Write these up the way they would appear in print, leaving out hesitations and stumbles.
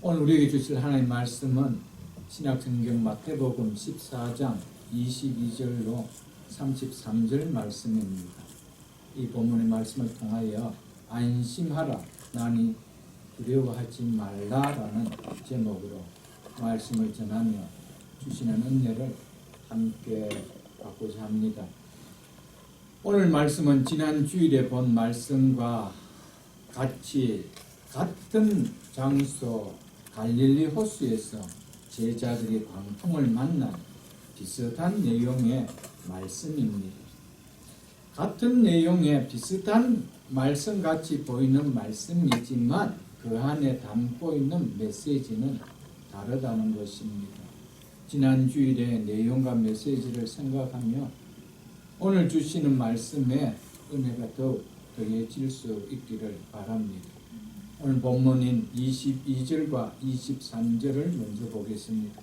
오늘 우리에게 주실 하나님의 말씀은 신약성경 마태복음 14장 22절로 33절 말씀입니다. 이 본문의 말씀을 통하여 안심하라 나니 두려워하지 말라라는 제목으로 말씀을 전하며 주시는 은혜를 함께 받고자 합니다. 오늘 말씀은 지난 주일에 본 말씀과 같이 같은 장소 갈릴리 호수에서 제자들이 광풍을 만난 비슷한 내용의 말씀입니다. 같은 내용의 비슷한 말씀같이 보이는 말씀이지만 그 안에 담고 있는 메시지는 다르다는 것입니다. 지난 주일의 내용과 메시지를 생각하며 오늘 주시는 말씀에 은혜가 더욱 더해질 수 있기를 바랍니다. 오늘 본문인 22절과 23절을 먼저 보겠습니다.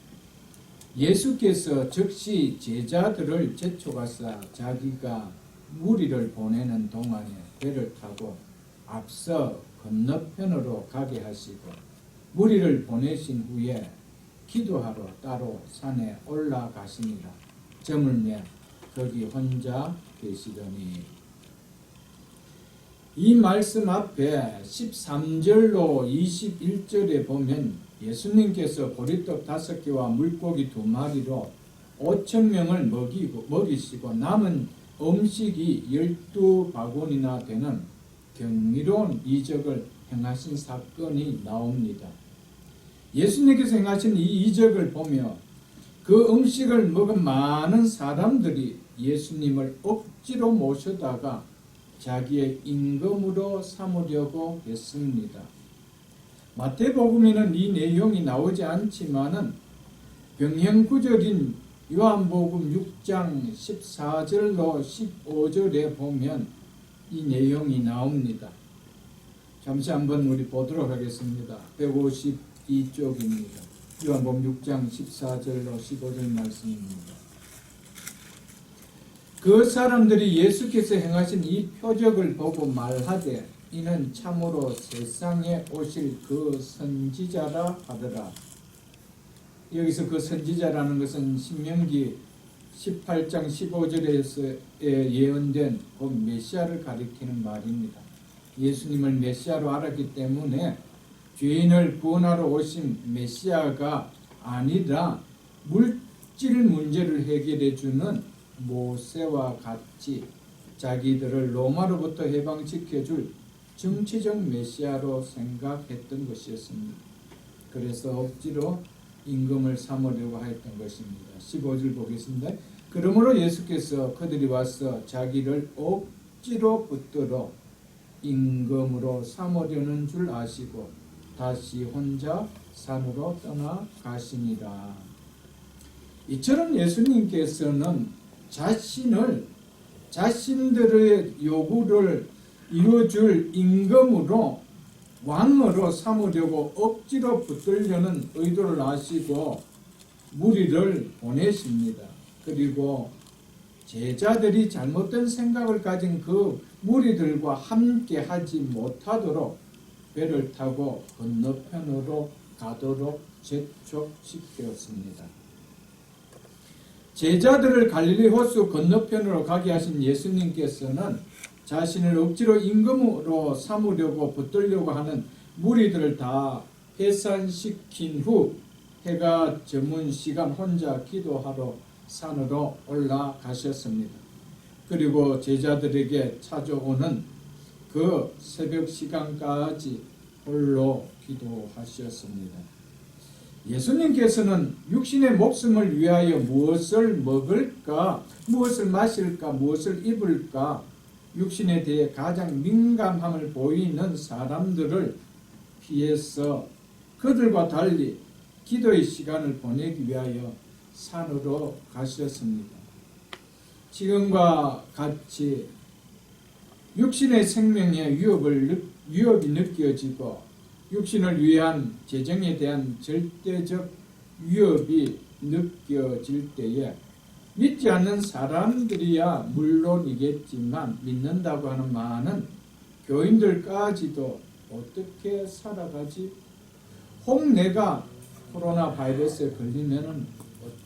예수께서 즉시 제자들을 제촉하사 자기가 무리를 보내는 동안에 배를 타고 앞서 건너편으로 가게 하시고 무리를 보내신 후에 기도하러 따로 산에 올라가시니라. 저물매 거기 혼자 계시더니. 이 말씀 앞에 13절로 21절에 보면 예수님께서 보리떡 5개와 물고기 2마리로 5,000명을 먹이시고 남은 음식이 12바구니나 되는 경이로운 이적을 행하신 사건이 나옵니다. 예수님께서 행하신 이 이적을 보며 그 음식을 먹은 많은 사람들이 예수님을 억지로 모셔다가 자기의 임금으로 삼으려고 했습니다. 마태복음에는 이 내용이 나오지 않지만은 병행구절인 요한복음 6장 14절로 15절에 보면 이 내용이 나옵니다. 잠시 한번 우리 보도록 하겠습니다. 152쪽입니다. 요한복음 6장 14절로 15절 말씀입니다. 그 사람들이 예수께서 행하신 이 표적을 보고 말하되 이는 참으로 세상에 오실 그 선지자라 하더라. 여기서 그 선지자라는 것은 신명기 18장 15절에서 예언된 그 메시아를 가리키는 말입니다. 예수님을 메시아로 알았기 때문에 죄인을 구원하러 오신 메시아가 아니라 물질 문제를 해결해 주는 모세와 같이 자기들을 로마로부터 해방시켜줄 정치적 메시아로 생각했던 것이었습니다. 그래서 억지로 임금을 삼으려고 했던 것입니다. 15절 보겠습니다. 그러므로 예수께서 그들이 와서 자기를 억지로 붙들어 임금으로 삼으려는 줄 아시고 다시 혼자 산으로 떠나가시니라. 이처럼 예수님께서는 자신들의 요구를 이루어줄 임금으로 왕으로 삼으려고 억지로 붙들려는 의도를 아시고 무리를 보내십니다. 그리고 제자들이 잘못된 생각을 가진 그 무리들과 함께 하지 못하도록 배를 타고 건너편으로 가도록 재촉시켰습니다. 제자들을 갈릴리 호수 건너편으로 가게 하신 예수님께서는 자신을 억지로 임금으로 삼으려고 붙들려고 하는 무리들을 다 해산시킨 후 해가 저문 시간 혼자 기도하러 산으로 올라가셨습니다. 그리고 제자들에게 찾아오는 그 새벽 시간까지 홀로 기도하셨습니다. 예수님께서는 육신의 목숨을 위하여 무엇을 먹을까, 무엇을 마실까, 무엇을 입을까, 육신에 대해 가장 민감함을 보이는 사람들을 피해서 그들과 달리 기도의 시간을 보내기 위하여 산으로 가셨습니다. 지금과 같이 육신의 생명에 위협이 느껴지고 육신을 위한 재정에 대한 절대적 위협이 느껴질 때에 믿지 않는 사람들이야 물론이겠지만 믿는다고 하는 많은 교인들까지도 어떻게 살아가지 혹 내가 코로나 바이러스에 걸리면은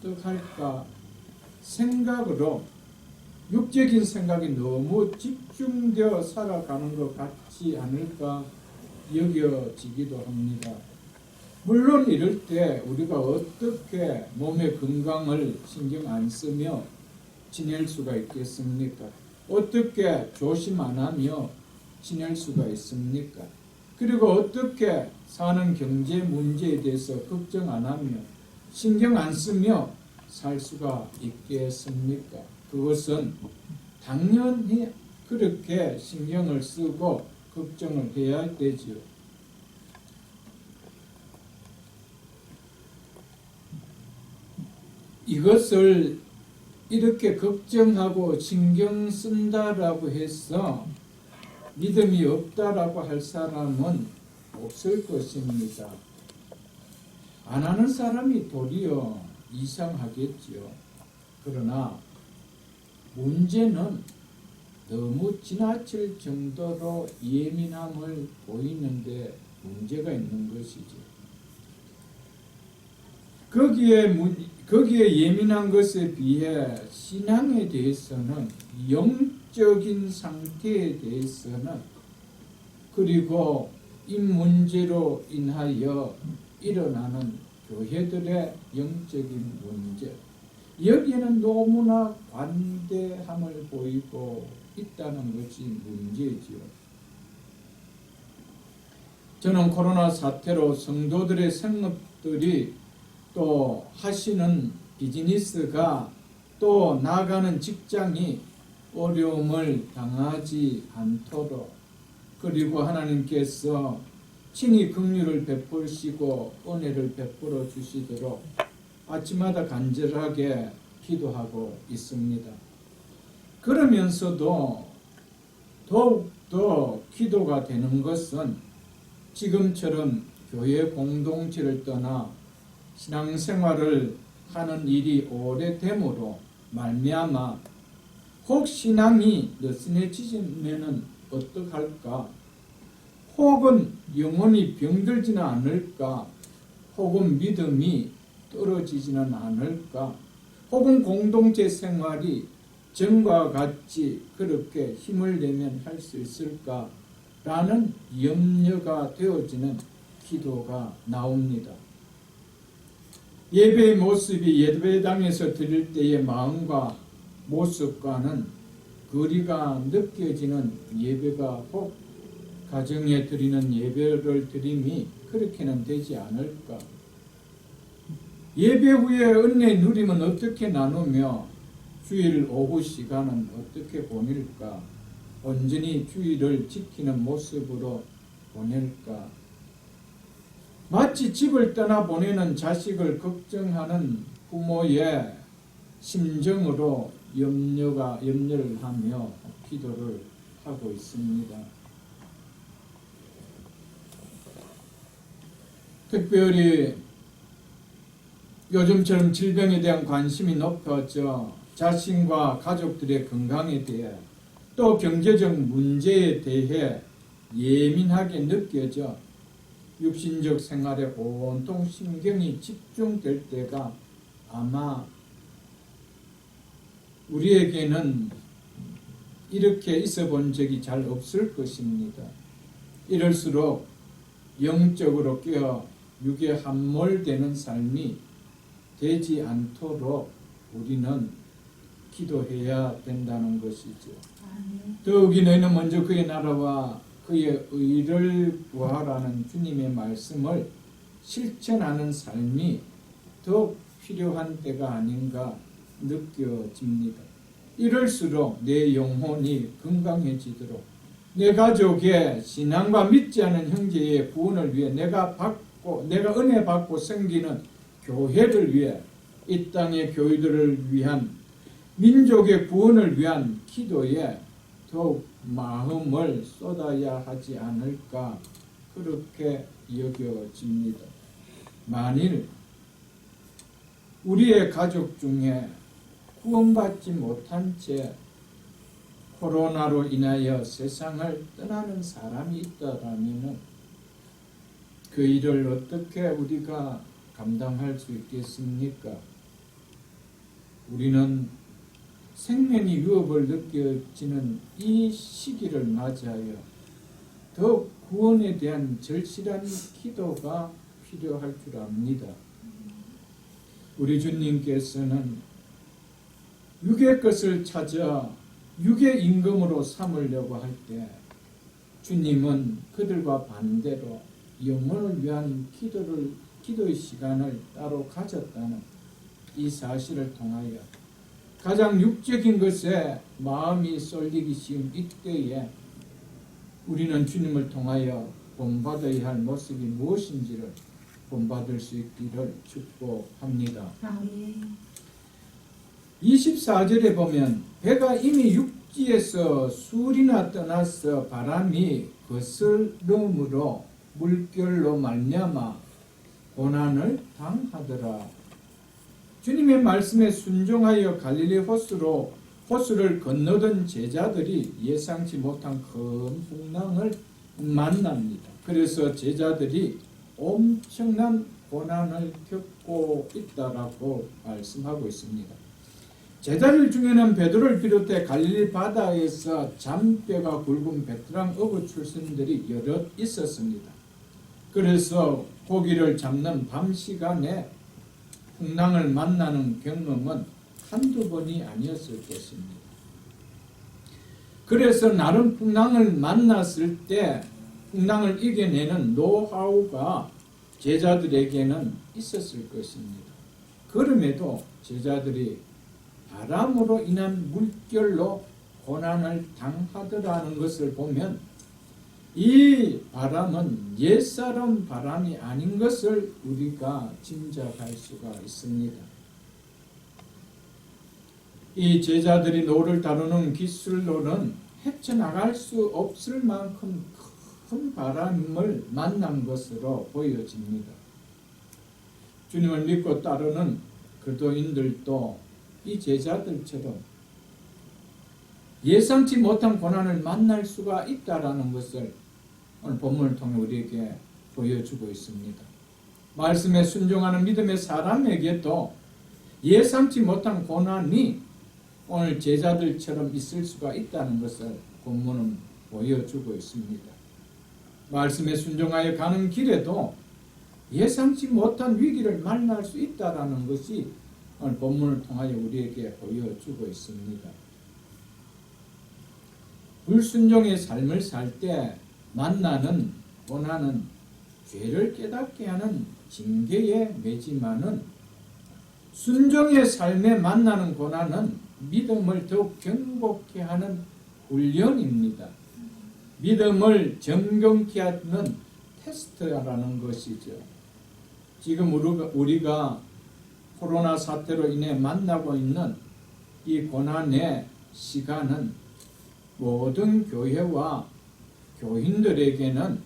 어떡할까 생각으로 육적인 생각이 너무 집중되어 살아가는 것 같지 않을까 여겨지기도 합니다. 물론 이럴 때 우리가 어떻게 몸의 건강을 신경 안 쓰며 지낼 수가 있겠습니까? 어떻게 조심 안 하며 지낼 수가 있습니까? 그리고 어떻게 사는 경제 문제에 대해서 걱정 안 하며 신경 안 쓰며 살 수가 있겠습니까? 그것은 당연히 그렇게 신경을 쓰고 걱정을 해야 되지요. 이것을 이렇게 걱정하고 신경 쓴다라고 해서 믿음이 없다라고 할 사람은 없을 것입니다. 안 하는 사람이 도리어 이상하겠지요. 그러나 문제는 너무 지나칠 정도로 예민함을 보이는데 문제가 있는 것이죠. 거기에 예민한 것에 비해 신앙에 대해서는 영적인 상태에 대해서는 그리고 이 문제로 인하여 일어나는 교회들의 영적인 문제 여기에는 너무나 관대함을 보이고 있다는 것이 문제지요. 저는 코로나 사태로 성도들의 생업들이 또 하시는 비즈니스가 또 나가는 직장이 어려움을 당하지 않도록 그리고 하나님께서 친히 긍휼을 베푸시고 은혜를 베풀어 주시도록 아침마다 간절하게 기도하고 있습니다. 그러면서도 더욱더 기도가 되는 것은 지금처럼 교회 공동체를 떠나 신앙생활을 하는 일이 오래됨으로 말미암아 혹 신앙이 느슨해지면 어떡할까? 혹은 영혼이 병들지는 않을까? 혹은 믿음이 떨어지지는 않을까? 혹은 공동체 생활이 전과 같이 그렇게 힘을 내면 할 수 있을까? 라는 염려가 되어지는 기도가 나옵니다. 예배의 모습이 예배당에서 드릴 때의 마음과 모습과는 거리가 느껴지는 예배가 혹 가정에 드리는 예배를 드림이 그렇게는 되지 않을까? 예배 후에 은혜 누림은 어떻게 나누며 주일 오후 시간은 어떻게 보낼까? 온전히 주일을 지키는 모습으로 보낼까? 마치 집을 떠나보내는 자식을 걱정하는 부모의 심정으로 염려를 하며 기도를 하고 있습니다. 특별히 요즘처럼 질병에 대한 관심이 높아져 자신과 가족들의 건강에 대해 또 경제적 문제에 대해 예민하게 느껴져 육신적 생활에 온통 신경이 집중될 때가 아마 우리에게는 이렇게 있어 본 적이 잘 없을 것입니다. 이럴수록 영적으로 깨어 육에 함몰되는 삶이 되지 않도록 우리는 기도해야 된다는 것이죠. 더욱이 너희는 먼저 그의 나라와 그의 의를 구하라는 주님의 말씀을 실천하는 삶이 더욱 필요한 때가 아닌가 느껴집니다. 이럴수록 내 영혼이 건강해지도록 내 가족의 신앙과 믿지 않은 형제의 구원을 위해 내가 은혜 받고 섬기는 교회를 위해 이 땅의 교회들을 위한 민족의 구원을 위한 기도에 더욱 마음을 쏟아야 하지 않을까 그렇게 여겨집니다. 만일 우리의 가족 중에 구원받지 못한 채 코로나로 인하여 세상을 떠나는 사람이 있다라면 그 일을 어떻게 우리가 감당할 수 있겠습니까? 우리는 생명이 위협을 느껴지는 이 시기를 맞이하여 더욱 구원에 대한 절실한 기도가 필요할 줄 압니다. 우리 주님께서는 육의 것을 찾아 육의 임금으로 삼으려고 할 때 주님은 그들과 반대로 영혼을 위한 기도의 시간을 따로 가졌다는 이 사실을 통하여 가장 육적인 것에 마음이 쏠리기 쉬운 이때에 우리는 주님을 통하여 본받아야 할 모습이 무엇인지를 본받을 수 있기를 축복합니다. 24절에 보면 배가 이미 육지에서 수리나 떠나서 바람이 거스름으로 물결로 말미암아 고난을 당하더라. 주님의 말씀에 순종하여 갈릴리 호수를 건너던 제자들이 예상치 못한 큰 풍랑을 만납니다. 그래서 제자들이 엄청난 고난을 겪고 있다라고 말씀하고 있습니다. 제자들 중에는 베드로를 비롯해 갈릴리 바다에서 잔뼈가 굵은 베테랑 어부 출신들이 여럿 있었습니다. 그래서 고기를 잡는 밤 시간에 풍랑을 만나는 경험은 한두 번이 아니었을 것입니다. 그래서 나름 풍랑을 만났을 때 풍랑을 이겨내는 노하우가 제자들에게는 있었을 것입니다. 그럼에도 제자들이 바람으로 인한 물결로 고난을 당하더라는 것을 보면 이 바람은 옛사람 바람이 아닌 것을 우리가 짐작할 수가 있습니다. 이 제자들이 노를 다루는 기술로는 헤쳐나갈 수 없을 만큼 큰 바람을 만난 것으로 보여집니다. 주님을 믿고 따르는 그리스도인들도 이 제자들처럼 예상치 못한 고난을 만날 수가 있다라는 것을 오늘 본문을 통해 우리에게 보여주고 있습니다. 말씀에 순종하는 믿음의 사람에게도 예상치 못한 고난이 오늘 제자들처럼 있을 수가 있다는 것을 본문은 보여주고 있습니다. 말씀에 순종하여 가는 길에도 예상치 못한 위기를 만날 수 있다는 것이 오늘 본문을 통하여 우리에게 보여주고 있습니다. 불순종의 삶을 살 때 만나는 고난은 죄를 깨닫게 하는 징계에 매지만은 순종의 삶에 만나는 고난은 믿음을 더욱 견고케 하는 훈련입니다. 믿음을 정경케 하는 테스트라는 것이죠. 지금 우리가 코로나 사태로 인해 만나고 있는 이 고난의 시간은 모든 교회와 교인들에게는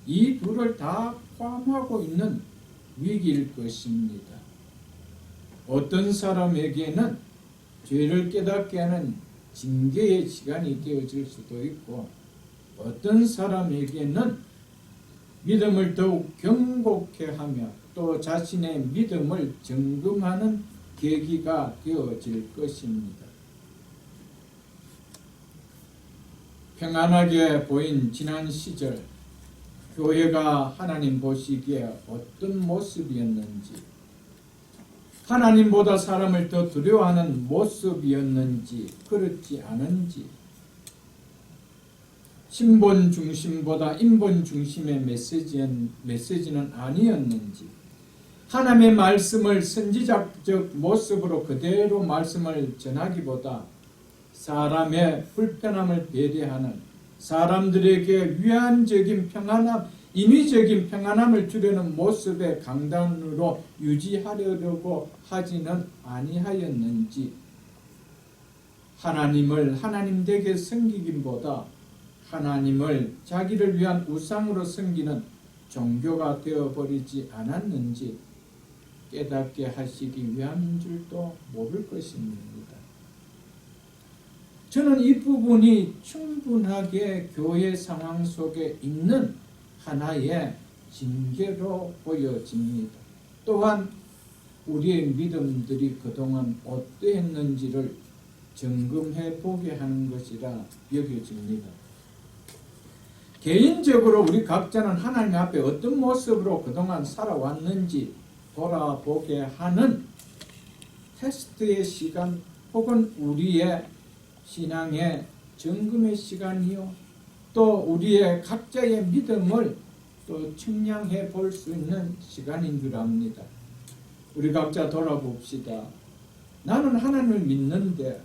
이 둘을 다 포함하고 있는 위기일 것입니다. 어떤 사람에게는 죄를 깨닫게 하는 징계의 시간이 되어질 수도 있고 어떤 사람에게는 믿음을 더욱 견고케 하며 또 자신의 믿음을 점검하는 계기가 되어질 것입니다. 평안하게 보인 지난 시절 교회가 하나님 보시기에 어떤 모습이었는지, 하나님보다 사람을 더 두려워하는 모습이었는지 그렇지 않은지, 신본 중심보다 인본 중심의 메시지는 아니었는지, 하나님의 말씀을 선지자적 모습으로 그대로 말씀을 전하기보다 사람의 불편함을 배려하는, 사람들에게 위안적인 평안함, 인위적인 평안함을 주려는 모습의 강단으로 유지하려고 하지는 아니하였는지, 하나님을 하나님 되게 섬기기보다 하나님을 자기를 위한 우상으로 섬기는 종교가 되어버리지 않았는지 깨닫게 하시기 위함인 줄도 모를 것입니다. 저는 이 부분이 충분하게 교회 상황 속에 있는 하나의 징계로 보여집니다. 또한 우리의 믿음들이 그동안 어떠했는지를 점검해 보게 하는 것이라 여겨집니다. 개인적으로 우리 각자는 하나님 앞에 어떤 모습으로 그동안 살아왔는지 돌아보게 하는 테스트의 시간 혹은 우리의 신앙의 점검의 시간이요, 또 우리의 각자의 믿음을 또 측량해 볼 수 있는 시간인 줄 압니다. 우리 각자 돌아봅시다. 나는 하나님을 믿는데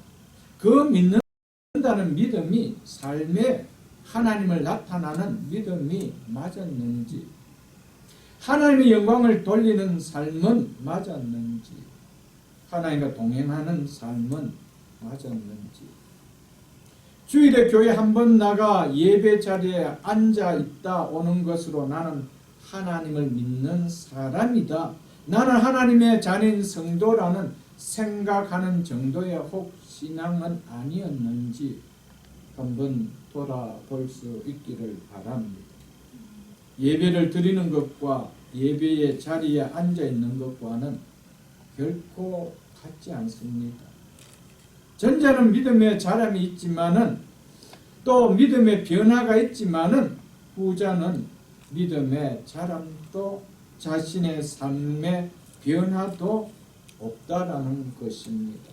그 믿는다는 믿음이 삶에 하나님을 나타나는 믿음이 맞았는지, 하나님의 영광을 돌리는 삶은 맞았는지, 하나님과 동행하는 삶은 맞았는지, 주일에 교회 한번 나가 예배 자리에 앉아 있다 오는 것으로 나는 하나님을 믿는 사람이다, 나는 하나님의 자녀인 성도라는 생각하는 정도의 혹 신앙은 아니었는지 한번 돌아볼 수 있기를 바랍니다. 예배를 드리는 것과 예배의 자리에 앉아 있는 것과는 결코 같지 않습니다. 전자는 믿음의 자람이 있지만은 또 믿음의 변화가 있지만은 후자는 믿음의 자람도 자신의 삶의 변화도 없다라는 것입니다.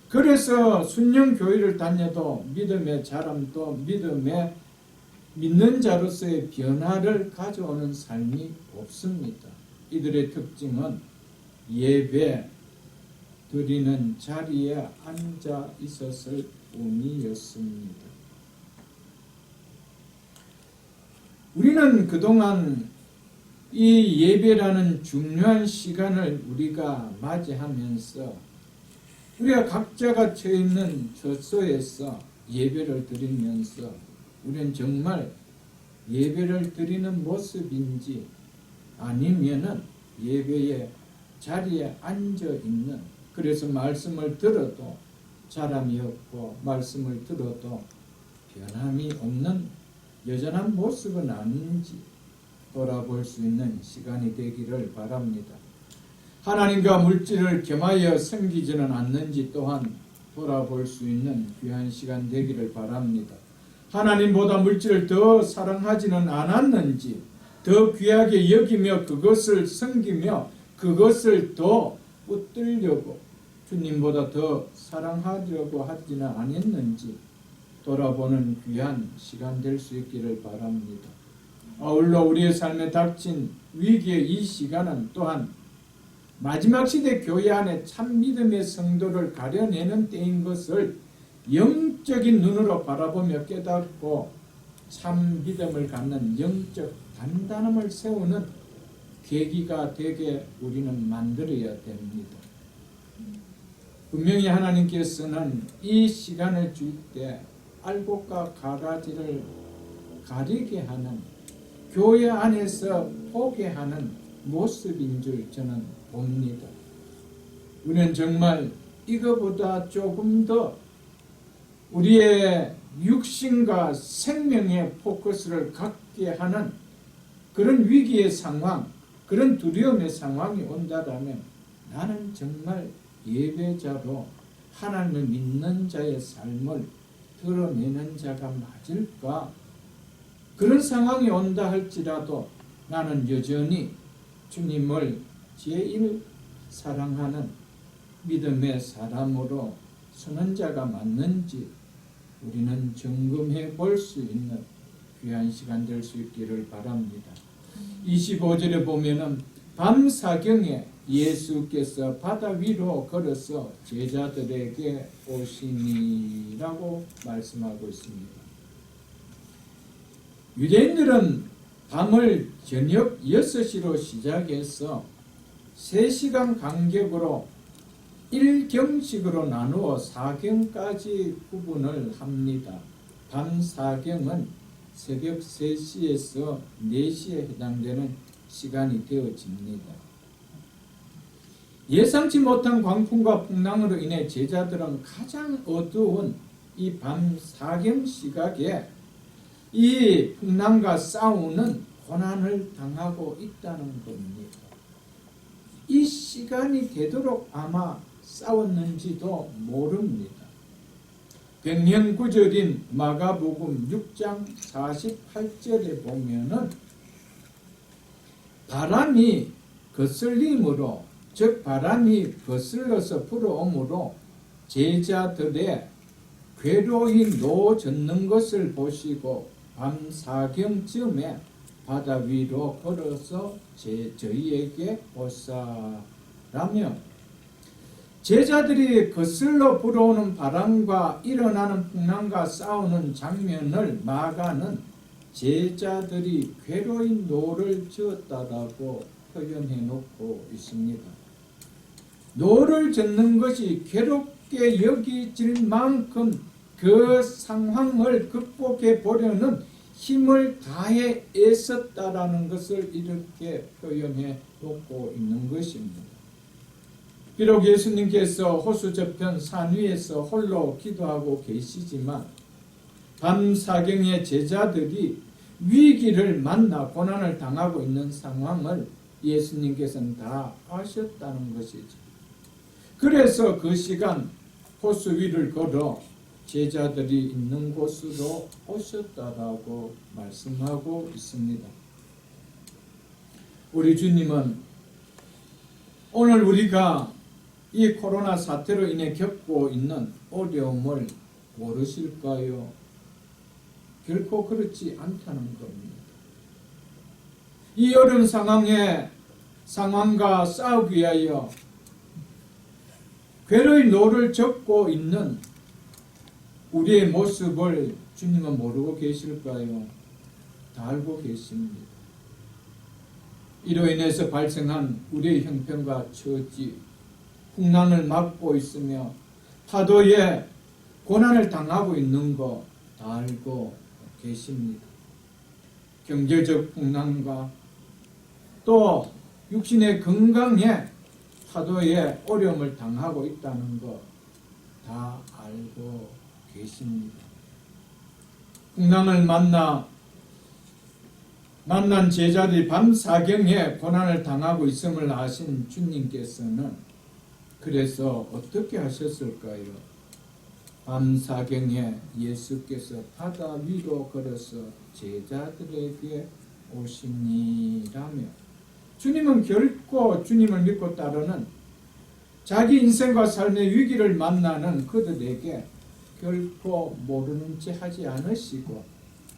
그래서 순영교회를 다녀도 믿음의 자람도 믿음의 믿는 자로서의 변화를 가져오는 삶이 없습니다. 이들의 특징은 예배 드리는 자리에 앉아 있었을 뿐이었습니다. 우리는 그동안 이 예배라는 중요한 시간을 우리가 맞이하면서 우리가 각자가 처해 있는 처소에서 예배를 드리면서 우리는 정말 예배를 드리는 모습인지 아니면은 예배의 자리에 앉아 있는, 그래서 말씀을 들어도 자람이 없고 말씀을 들어도 변함이 없는 여전한 모습은 아닌지 돌아볼 수 있는 시간이 되기를 바랍니다. 하나님과 물질을 겸하여 섬기지는 않는지 또한 돌아볼 수 있는 귀한 시간 되기를 바랍니다. 하나님보다 물질을 더 사랑하지는 않았는지, 더 귀하게 여기며 그것을 섬기며 그것을 더 붙들려고 주님보다 더 사랑하려고 하지는 않았는지 돌아보는 귀한 시간 될 수 있기를 바랍니다. 아울러 우리의 삶에 닥친 위기의 이 시간은 또한 마지막 시대 교회 안에 참 믿음의 성도를 가려내는 때인 것을 영적인 눈으로 바라보며 깨닫고 참 믿음을 갖는 영적 단단함을 세우는 계기가 되게 우리는 만들어야 됩니다. 분명히 하나님께서는 이 시간을 줄 때 알곡과 가라지를 가리게 하는, 교회 안에서 보게 하는 모습인 줄 저는 봅니다. 우리는 정말 이거보다 조금 더 우리의 육신과 생명의 포커스를 갖게 하는 그런 위기의 상황, 그런 두려움의 상황이 온다면 나는 정말 예배자로 하나님을 믿는 자의 삶을 드러내는 자가 맞을까? 그런 상황이 온다 할지라도 나는 여전히 주님을 제일 사랑하는 믿음의 사람으로 서는 자가 맞는지 우리는 점검해 볼 수 있는 귀한 시간 될 수 있기를 바랍니다. 25절에 보면은 밤사경에 예수께서 바다 위로 걸어서 제자들에게 오시니라고 말씀하고 있습니다. 유대인들은 밤을 저녁 6시로 시작해서 3시간 간격으로 1경식으로 나누어 사경까지 구분을 합니다. 밤사경은 새벽 3시에서 4시에 해당되는 시간이 되어집니다. 예상치 못한 광풍과 풍랑으로 인해 제자들은 가장 어두운 이 밤사경 시각에 이 풍랑과 싸우는 고난을 당하고 있다는 겁니다. 이 시간이 되도록 아마 싸웠는지도 모릅니다. 백년구절인 마가복음 6장 48절에 보면은 바람이 거슬림으로, 즉 바람이 거슬러서 불어오므로 제자들의 괴로이 놓아졌는 것을 보시고 밤 사경쯤에 바다 위로 걸어서 저희에게 오사라며, 제자들이 거슬러 불어오는 바람과 일어나는 풍랑과 싸우는 장면을 마가는 제자들이 괴로이 노를 지었다라고 표현해 놓고 있습니다. 노를 젓는 것이 괴롭게 여기질 만큼 그 상황을 극복해 보려는 힘을 다해 애썼다라는 것을 이렇게 표현해 놓고 있는 것입니다. 비록 예수님께서 호수 저편 산 위에서 홀로 기도하고 계시지만 밤사경의 제자들이 위기를 만나 고난을 당하고 있는 상황을 예수님께서는 다 아셨다는 것이죠. 그래서 그 시간 호수 위를 걸어 제자들이 있는 곳으로 오셨다라고 말씀하고 있습니다. 우리 주님은 오늘 우리가 이 코로나 사태로 인해 겪고 있는 어려움을 모르실까요? 결코 그렇지 않다는 겁니다. 이 어려운 상황과 싸우기 위하여 괴로이 노를 젓고 있는 우리의 모습을 주님은 모르고 계실까요? 다 알고 계십니다. 이로 인해서 발생한 우리의 형편과 처지, 풍랑을 맞고 있으며 파도에 고난을 당하고 있는 거 다 알고 계십니다. 경제적 풍랑과 또 육신의 건강에 파도에 어려움을 당하고 있다는 거 다 알고 계십니다. 풍랑을 만난 제자들이 밤사경에 고난을 당하고 있음을 아신 주님께서는 그래서 어떻게 하셨을까요? 밤사경에 예수께서 바다 위로 걸어서 제자들에게 오시니라며, 주님은 결코 주님을 믿고 따르는 자기 인생과 삶의 위기를 만나는 그들에게 결코 모르는 체 하지 않으시고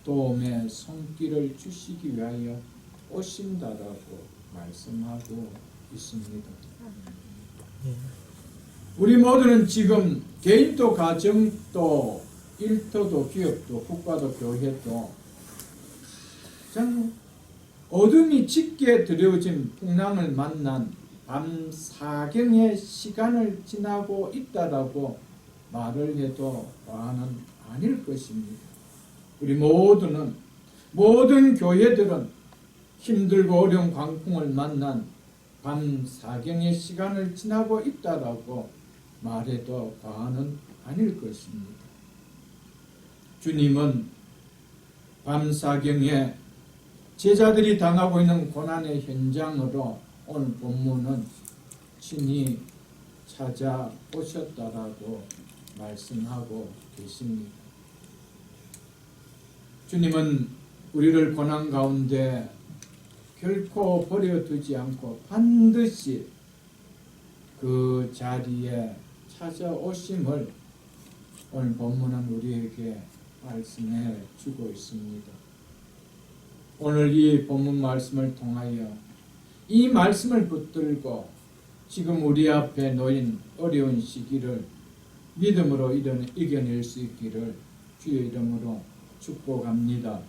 도움의 손길을 주시기 위하여 오신다라고 말씀하고 있습니다. 우리 모두는 지금 개인도 가정도 일터도 기업도 국가도 교회도 참 어둠이 짙게 드려진 풍랑을 만난 밤사경의 시간을 지나고 있다라고 말을 해도 과언은 아닐 것입니다. 우리 모든 교회들은 힘들고 어려운 광풍을 만난 밤사경의 시간을 지나고 있다라고 말해도 과언은 아닐 것입니다. 주님은 밤사경에 제자들이 당하고 있는 고난의 현장으로 오늘 본문은 친히 찾아오셨다라고 말씀하고 계십니다. 주님은 우리를 고난 가운데 결코 버려두지 않고 반드시 그 자리에 찾아오심을 오늘 본문은 우리에게 말씀해 주고 있습니다. 오늘 이 본문 말씀을 통하여 이 말씀을 붙들고 지금 우리 앞에 놓인 어려운 시기를 믿음으로 이겨낼 수 있기를 주의 이름으로 축복합니다.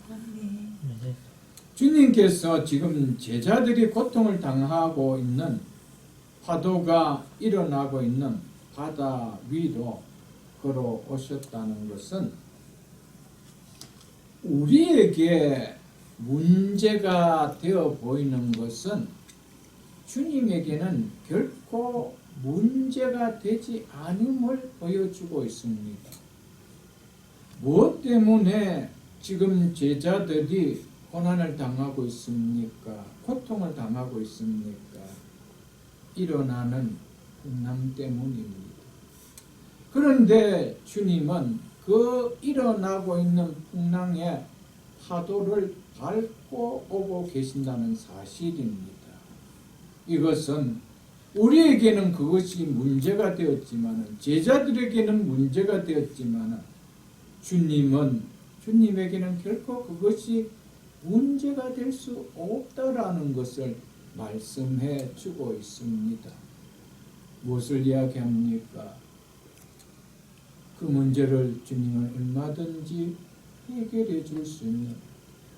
주님께서 지금 제자들이 고통을 당하고 있는 파도가 일어나고 있는 바다 위로 걸어오셨다는 것은 우리에게 문제가 되어 보이는 것은 주님에게는 결코 문제가 되지 않음을 보여주고 있습니다. 무엇 때문에 지금 제자들이 고난을 당하고 있습니까? 고통을 당하고 있습니까? 일어나는 풍랑 때문입니다. 그런데 주님은 그 일어나고 있는 풍랑의 파도를 밟고 오고 계신다는 사실입니다. 이것은 우리에게는 그것이 문제가 되었지만, 제자들에게는 문제가 되었지만, 주님에게는 결코 그것이 문제가 될 수 없다라는 것을 말씀해 주고 있습니다. 무엇을 이야기합니까? 그 문제를 주님은 얼마든지 해결해 줄 수 있는,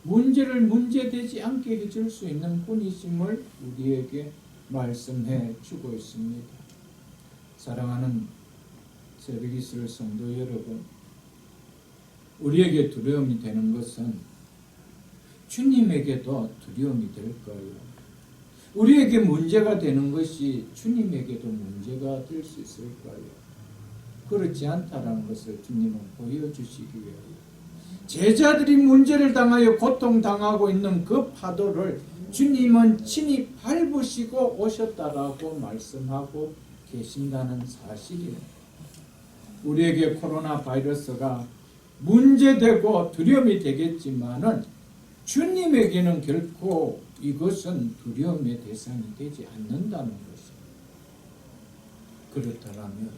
문제를 문제되지 않게 해줄 수 있는 분이심을 우리에게 말씀해 주고 있습니다. 사랑하는 새벽이슬 성도 여러분, 우리에게 두려움이 되는 것은 주님에게도 두려움이 될 거예요. 우리에게 문제가 되는 것이 주님에게도 문제가 될 수 있을 거예요. 그렇지 않다라는 것을 주님은 보여주시기 위하여 제자들이 문제를 당하여 고통당하고 있는 그 파도를 주님은 친히 밟으시고 오셨다라고 말씀하고 계신다는 사실이에요. 우리에게 코로나 바이러스가 문제되고 두려움이 되겠지만은 주님에게는 결코 이것은 두려움의 대상이 되지 않는다는 것입니다. 그렇다면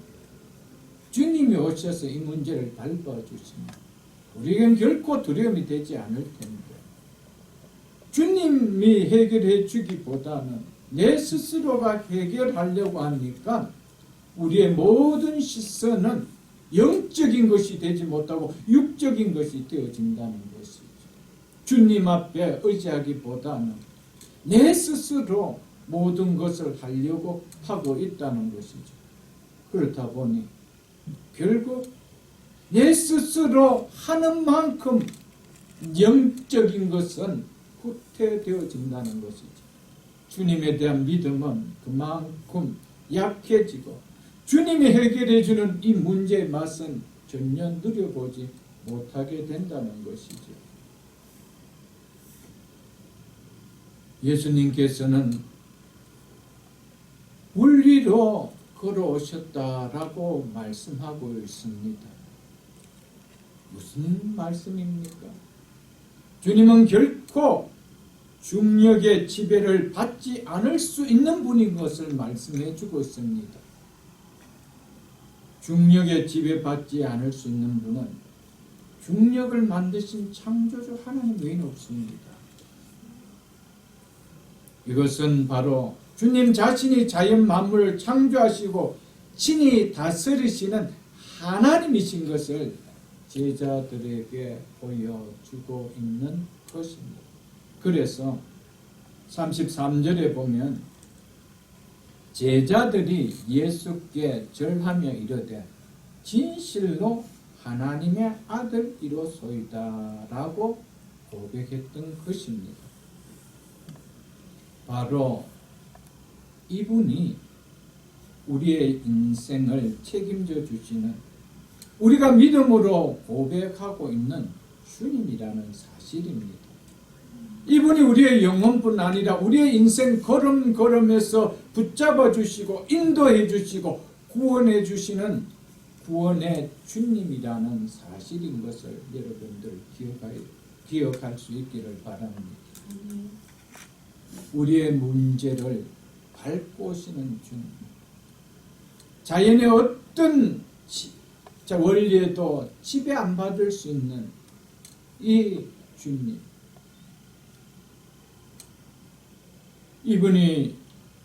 주님이 오셔서 이 문제를 밟아주시면 우리에겐 결코 두려움이 되지 않을 텐데, 주님이 해결해 주기보다는 내 스스로가 해결하려고 하니까 우리의 모든 시선은 영적인 것이 되지 못하고 육적인 것이 되어진다는 것이죠. 주님 앞에 의지하기보다는 내 스스로 모든 것을 하려고 하고 있다는 것이죠. 그렇다 보니 결국 내 스스로 하는 만큼 영적인 것은 후퇴되어진다는 것이죠. 주님에 대한 믿음은 그만큼 약해지고 주님이 해결해 주는 이 문제의 맛은 전혀 누려보지 못하게 된다는 것이죠. 예수님께서는 물 위로 걸어오셨다라고 말씀하고 있습니다. 무슨 말씀입니까? 주님은 결코 중력의 지배를 받지 않을 수 있는 분인 것을 말씀해 주고 있습니다. 중력의 지배받지 않을 수 있는 분은 중력을 만드신 창조주 하나님 외에는 없습니다. 이것은 바로 주님 자신이 자연 만물을 창조하시고 친히 다스리시는 하나님이신 것을 제자들에게 보여주고 있는 것입니다. 그래서 33절에 보면 제자들이 예수께 절하며 이르되 진실로 하나님의 아들이로소이다 라고 고백했던 것입니다. 바로 이분이 우리의 인생을 책임져 주시는, 우리가 믿음으로 고백하고 있는 주님이라는 사실입니다. 이분이 우리의 영혼뿐 아니라 우리의 인생 걸음걸음에서 붙잡아 주시고 인도해 주시고 구원해 주시는 구원의 주님이라는 사실인 것을 여러분들 기억할 수 있기를 바랍니다. 우리의 문제를 밟고 오시는 주님, 자연의 어떤 원리에도 지배 안 받을 수 있는 이 주님, 이분이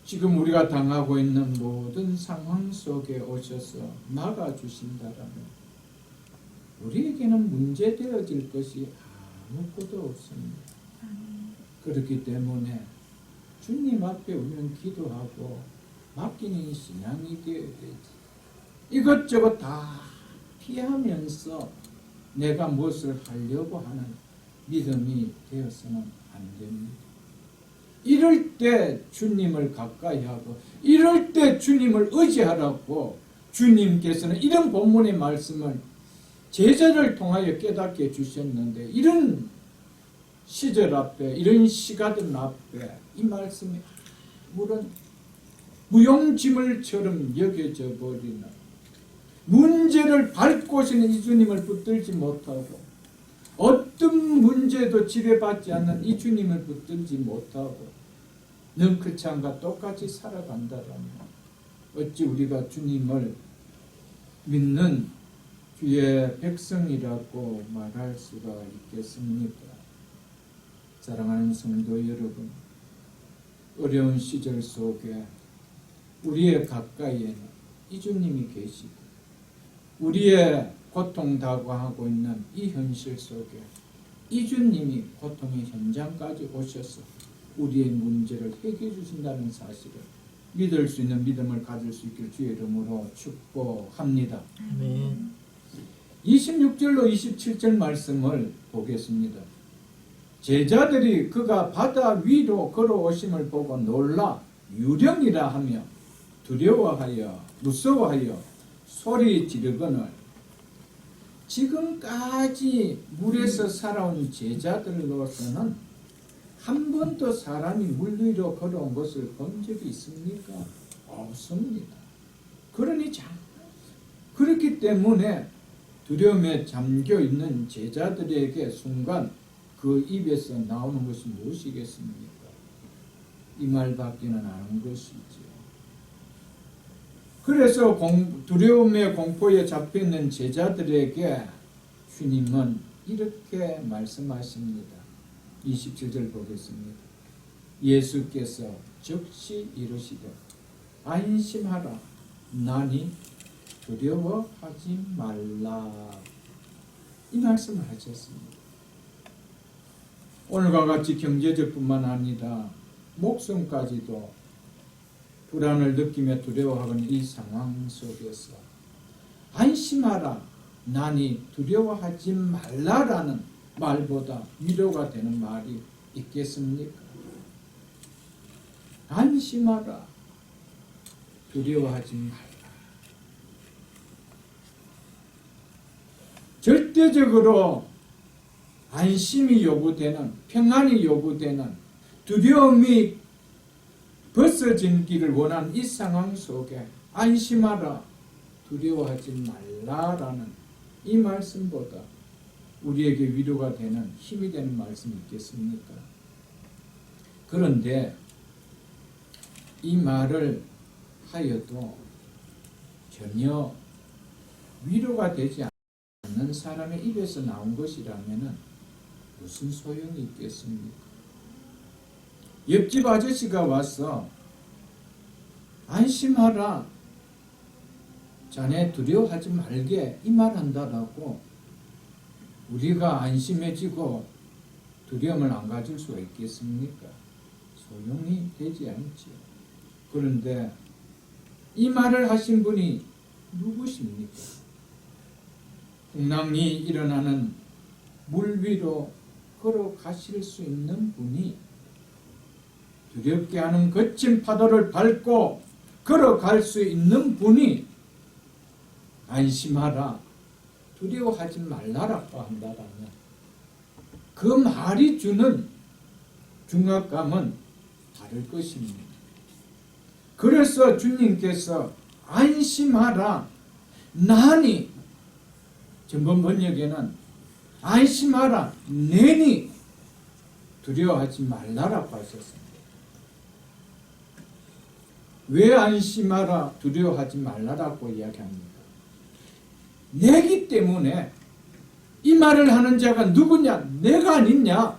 지금 우리가 당하고 있는 모든 상황 속에 오셔서 막아주신다라면 우리에게는 문제되어질 것이 아무것도 없습니다. 그렇기 때문에 주님 앞에 우리는 기도하고 맡기는 신앙이 되어야 되지. 이것저것 다 피하면서 내가 무엇을 하려고 하는 믿음이 되어서는 안 됩니다. 이럴 때 주님을 가까이 하고 이럴 때 주님을 의지하라고 주님께서는 이런 본문의 말씀을 제자를 통하여 깨닫게 주셨는데, 이런 시절 앞에, 이런 시가들 앞에 이 말씀이 물은 무용지물처럼 여겨져 버리는, 문제를 밟고 오시는 이 주님을 붙들지 못하고, 어떤 문제도 지배받지 않는 이 주님을 붙들지 못하고 능크창과 똑같이 살아간다라면 어찌 우리가 주님을 믿는 주의 백성이라고 말할 수가 있겠습니까? 사랑하는 성도 여러분, 어려운 시절 속에 우리의 가까이에는 이 주님이 계시고, 우리의 고통 다가하고 있는 이 현실 속에 이 주님이 고통의 현장까지 오셔서 우리의 문제를 해결해 주신다는 사실을 믿을 수 있는 믿음을 가질 수 있길 주의 이름으로 축복합니다. 아멘. 26절로 27절 말씀을 보겠습니다. 제자들이 그가 바다 위로 걸어오심을 보고 놀라 유령이라 하며 두려워하여 무서워하여 소리 지르거늘, 지금까지 물에서 살아온 제자들로서는 한 번도 사람이 물 위로 걸어온 것을 본 적이 있습니까? 없습니다. 그렇기 때문에 두려움에 잠겨 있는 제자들에게 순간 그 입에서 나오는 것이 무엇이겠습니까? 이 말밖에는 아는 것이지요. 그래서 두려움의 공포에 잡혀있는 제자들에게 주님은 이렇게 말씀하십니다. 27절 보겠습니다. 예수께서 즉시 이르시되 안심하라, 나니 두려워하지 말라, 이 말씀을 하셨습니다. 오늘과 같이 경제적 뿐만 아니라 목숨까지도 불안을 느끼며 두려워하는 이 상황 속에서 안심하라, 나니 두려워하지 말라라는 말보다 위로가 되는 말이 있겠습니까? 안심하라, 두려워하지 말라. 절대적으로 안심이 요구되는, 평안이 요구되는, 두려움이 벗어지기를 원하는 이 상황 속에 안심하라, 두려워하지 말라라는 이 말씀보다 우리에게 위로가 되는, 힘이 되는 말씀이 있겠습니까? 그런데 이 말을 하여도 전혀 위로가 되지 않는 사람의 입에서 나온 것이라면 무슨 소용이 있겠습니까? 옆집 아저씨가 와서 안심하라, 자네 두려워하지 말게, 이 말 한다라고 우리가 안심해지고 두려움을 안 가질 수가 있겠습니까? 소용이 되지 않지요. 그런데 이 말을 하신 분이 누구십니까? 풍랑이 일어나는 물 위로 걸어가실 수 있는 분이, 두렵게 하는 거친 파도를 밟고 걸어갈 수 있는 분이 안심하라, 두려워하지 말라라고 한다라면 그 말이 주는 중압감은 다를 것입니다. 그래서 주님께서 안심하라, 나니, 전번 번역에는 안심하라, 내니 두려워하지 말라라고 하셨습니다. 왜 안심하라, 두려워하지 말라라고 이야기합니까? 내기 때문에. 이 말을 하는 자가 누구냐? 내가 아니냐?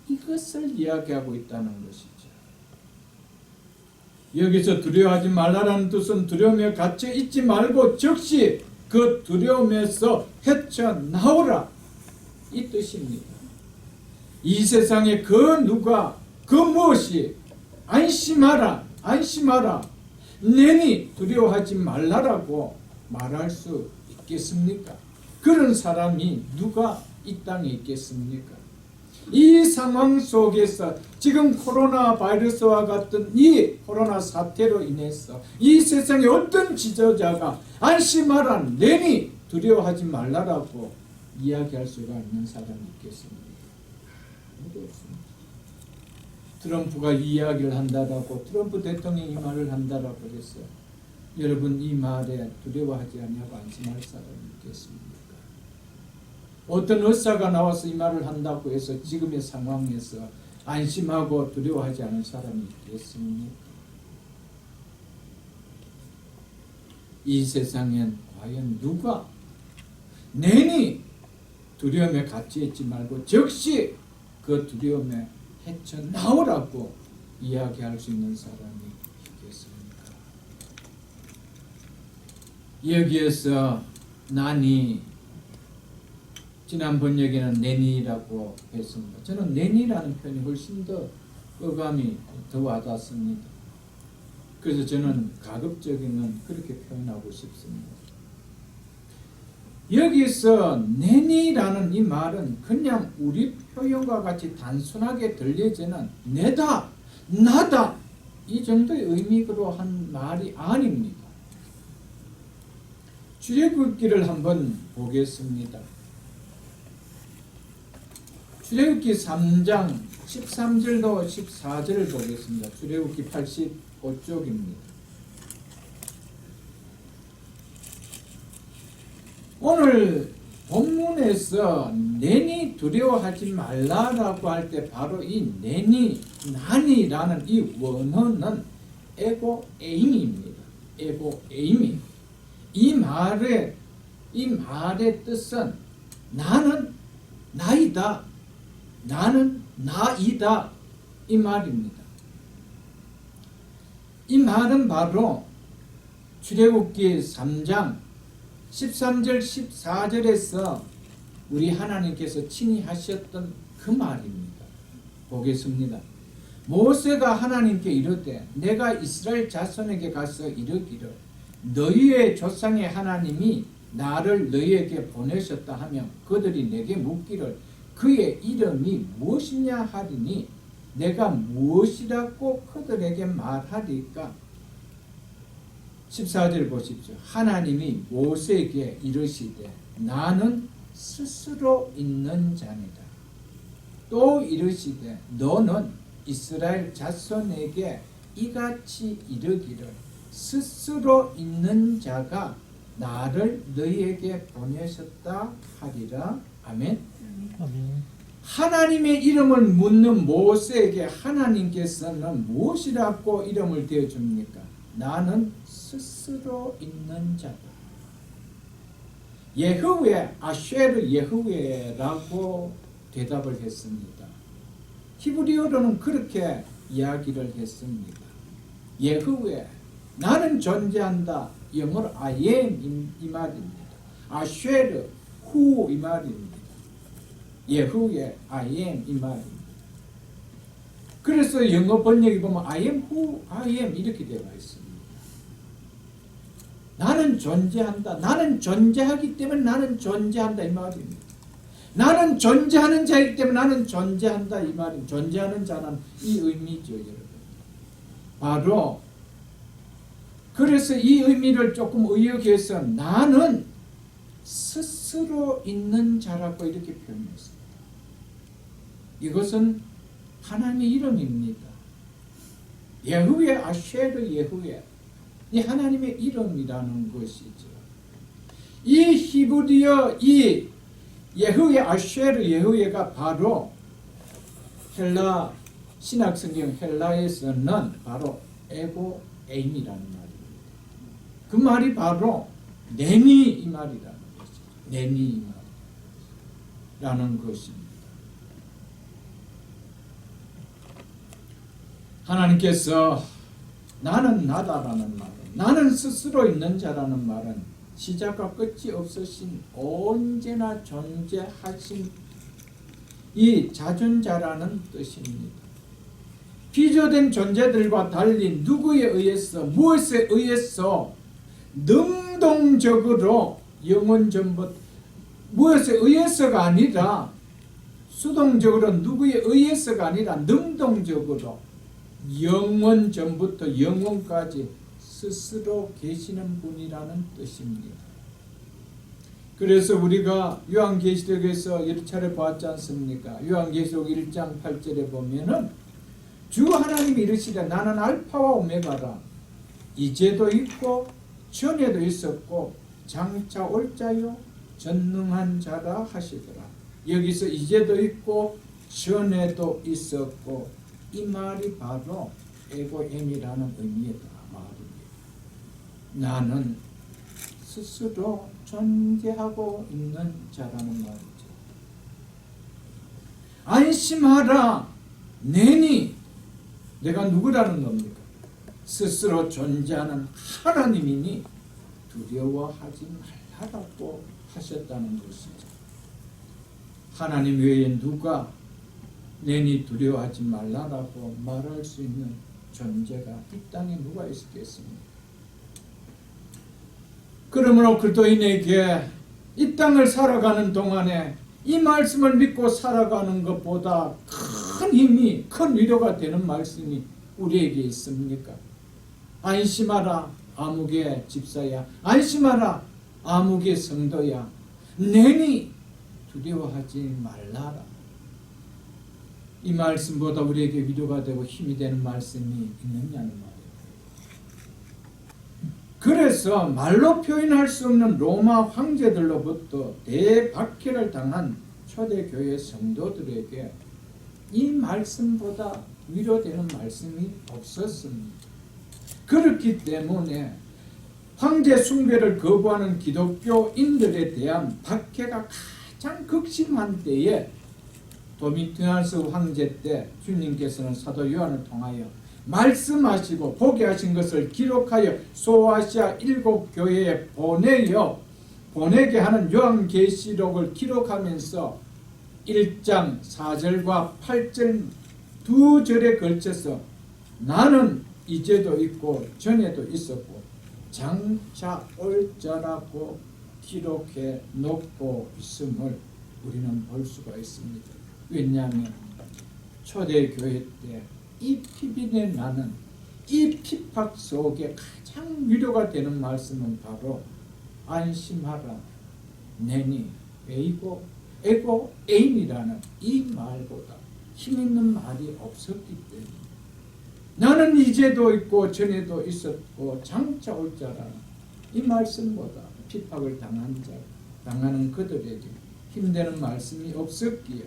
이것을 이야기하고 있다는 것이죠. 여기서 두려워하지 말라라는 뜻은 두려움에 갇혀 있지 말고 즉시 그 두려움에서 헤쳐나오라, 이 뜻입니다. 이 세상에 그 누가, 그 무엇이 안심하라, 안심하라, 내니 두려워하지 말라라고 말할 수 있겠습니까? 그런 사람이 누가 이 땅에 있겠습니까? 이 상황 속에서 지금 코로나 바이러스와 같은 이 코로나 사태로 인해서 이 세상에 어떤 지도자가 안심하라, 내니 두려워하지 말라라고 이야기할 수가 있는 사람이 있겠습니까? 아무도 없습니다. 트럼프가 이 이야기를 한다라고, 트럼프 대통령이 이 말을 한다라고 해서 여러분 이 말에 두려워하지 않냐고 안심할 사람이 있겠습니까? 어떤 의사가 나와서 이 말을 한다고 해서 지금의 상황에서 안심하고 두려워하지 않을 사람이 있겠습니까? 이 세상엔 과연 누가 내니 두려움에 갇혀있지 말고 즉시 그 두려움에 헤쳐나오라고 이야기할 수 있는 사람이 있겠습니까? 여기에서 난이, 지난 번역에는 내니라고 했습니다. 저는 내니라는 표현이 훨씬 더 어감이 더 와닿습니다. 그래서 저는 가급적이면 그렇게 표현하고 싶습니다. 여기서 내니라는 이 말은 그냥 우리 표현과 같이 단순하게 들려지는 내다, 나다 이 정도의 의미로 한 말이 아닙니다. 출애굽기를 한번 보겠습니다. 출애굽기 3장 13절로 14절을 보겠습니다. 출애굽기 85쪽입니다. 오늘 본문에서 내니 두려워하지 말라라고 할 때 바로 이 내니, 난이라는 이 원어는 에고에임입니다. 에고에임이. 이 말의 뜻은 나는 나이다, 나는 나이다 이 말입니다. 이 말은 바로 출애굽기 3장 13절 14절에서 우리 하나님께서 친히 하셨던 그 말입니다. 보겠습니다. 모세가 하나님께 이르되 내가 이스라엘 자손에게 가서 이르기를 너희의 조상의 하나님이 나를 너희에게 보내셨다 하며 그들이 내게 묻기를 그의 이름이 무엇이냐 하리니 내가 무엇이라고 그들에게 말하리까? 14절 보십시오. 하나님이 모세에게 이르시되 나는 스스로 있는 자니다. 또 이르시되 너는 이스라엘 자손에게 이같이 이르기를 스스로 있는 자가 나를 너희에게 보내셨다 하리라. 아멘. 아멘. 하나님의 이름을 묻는 모세에게 하나님께서는 무엇이라고 이름을 대줍니까? 나는 스스로 있는 자다. 예후웨, 아쉐르 예후웨라고 대답을 했습니다. 히브리어로는 그렇게 이야기를 했습니다. 예후웨, 나는 존재한다. 영어로 I am 이 말입니다. 아쉐르, who 이 말입니다. 예후웨, I am 이 말입니다. 그래서 영어 번역이 보면 I am who I am 이렇게 되어 있습니다. 나는 존재한다. 나는 존재하기 때문에 나는 존재한다 이 말입니다. 나는 존재하는 자이기 때문에 나는 존재한다 이 말입니다. 존재하는 자는 이 의미죠, 여러분. 바로 그래서 이 의미를 조금 의역해서 나는 스스로 있는 자라고 이렇게 표현했습니다. 이것은 하나님의 이름입니다. 예후웨 아쉐르 예후웨 이 하나님의 이름이라는 것이죠. 이 히브리어 이 예후웨 아쉐르 예후웨가 바로 헬라 신약성경 헬라에서는 바로 에고에임이라는 말입니다. 그 말이 바로 내니 이 말이라는 것이죠. 내니 이 말이라는 것입니다. 하나님께서 나는 나다라는 말은, 나는 스스로 있는 자라는 말은 시작과 끝이 없으신 언제나 존재하신 이 자존자라는 뜻입니다. 비조된 존재들과 달리 누구에 의해서 무엇에 의해서 능동적으로 영원 전부 무엇에 의해서가 아니라 수동적으로 누구에 의해서가 아니라 능동적으로 영원 전부터 영원까지 스스로 계시는 분이라는 뜻입니다. 그래서 우리가 요한계시록에서 여러 차례 보았지 않습니까? 요한계시록 1장 8절에 보면은 주 하나님이 이르시되 나는 알파와 오메가라. 이제도 있고 전에도 있었고 장차 올 자요 전능한 자라 하시더라. 여기서 이제도 있고 전에도 있었고 이 말이 바로 에고엠이라는 의미의 말입니다. 나는 스스로 존재하고 있는 자라는 말이죠. 안심하라. 내니 내가 누구라는 겁니까? 스스로 존재하는 하나님이니 두려워하지 말라고 하셨다는 것이죠. 하나님 외에 누가 내니 두려워하지 말라고 말할 수 있는 존재가 이 땅에 누가 있겠습니까? 그러므로 그리스도인에게 이 땅을 살아가는 동안에 이 말씀을 믿고 살아가는 것보다 큰 힘이, 큰 위로가 되는 말씀이 우리에게 있습니까? 안심하라 아무개 집사야, 안심하라 아무개 성도야, 내니 두려워하지 말라라. 이 말씀보다 우리에게 위로가 되고 힘이 되는 말씀이 있느냐는 말이에요. 그래서 말로 표현할 수 없는 로마 황제들로부터 대박해를 당한 초대교회 성도들에게 이 말씀보다 위로되는 말씀이 없었습니다. 그렇기 때문에 황제 숭배를 거부하는 기독교인들에 대한 박해가 가장 극심한 때에 도미티아누스 황제 때 주님께서는 사도 요한을 통하여 말씀하시고 보게 하신 것을 기록하여 소아시아 7교회에 보내게 하는 요한계시록을 기록하면서 1장 4절과 8절 두 절에 걸쳐서 나는 이제도 있고 전에도 있었고 장차 올 자라고 기록해 놓고 있음을 우리는 볼 수가 있습니다. 왜냐하면 초대교회 때 이 피비내 나는 이 핍박 속에 가장 위로가 되는 말씀은 바로 안심하라 내니 에고 에임이라는 이 말보다 힘있는 말이 없었기 때문에 나는 이제도 있고 전에도 있었고 장차 올 자라는 이 말씀보다 핍박을 당하는 그들에게 힘되는 말씀이 없었기에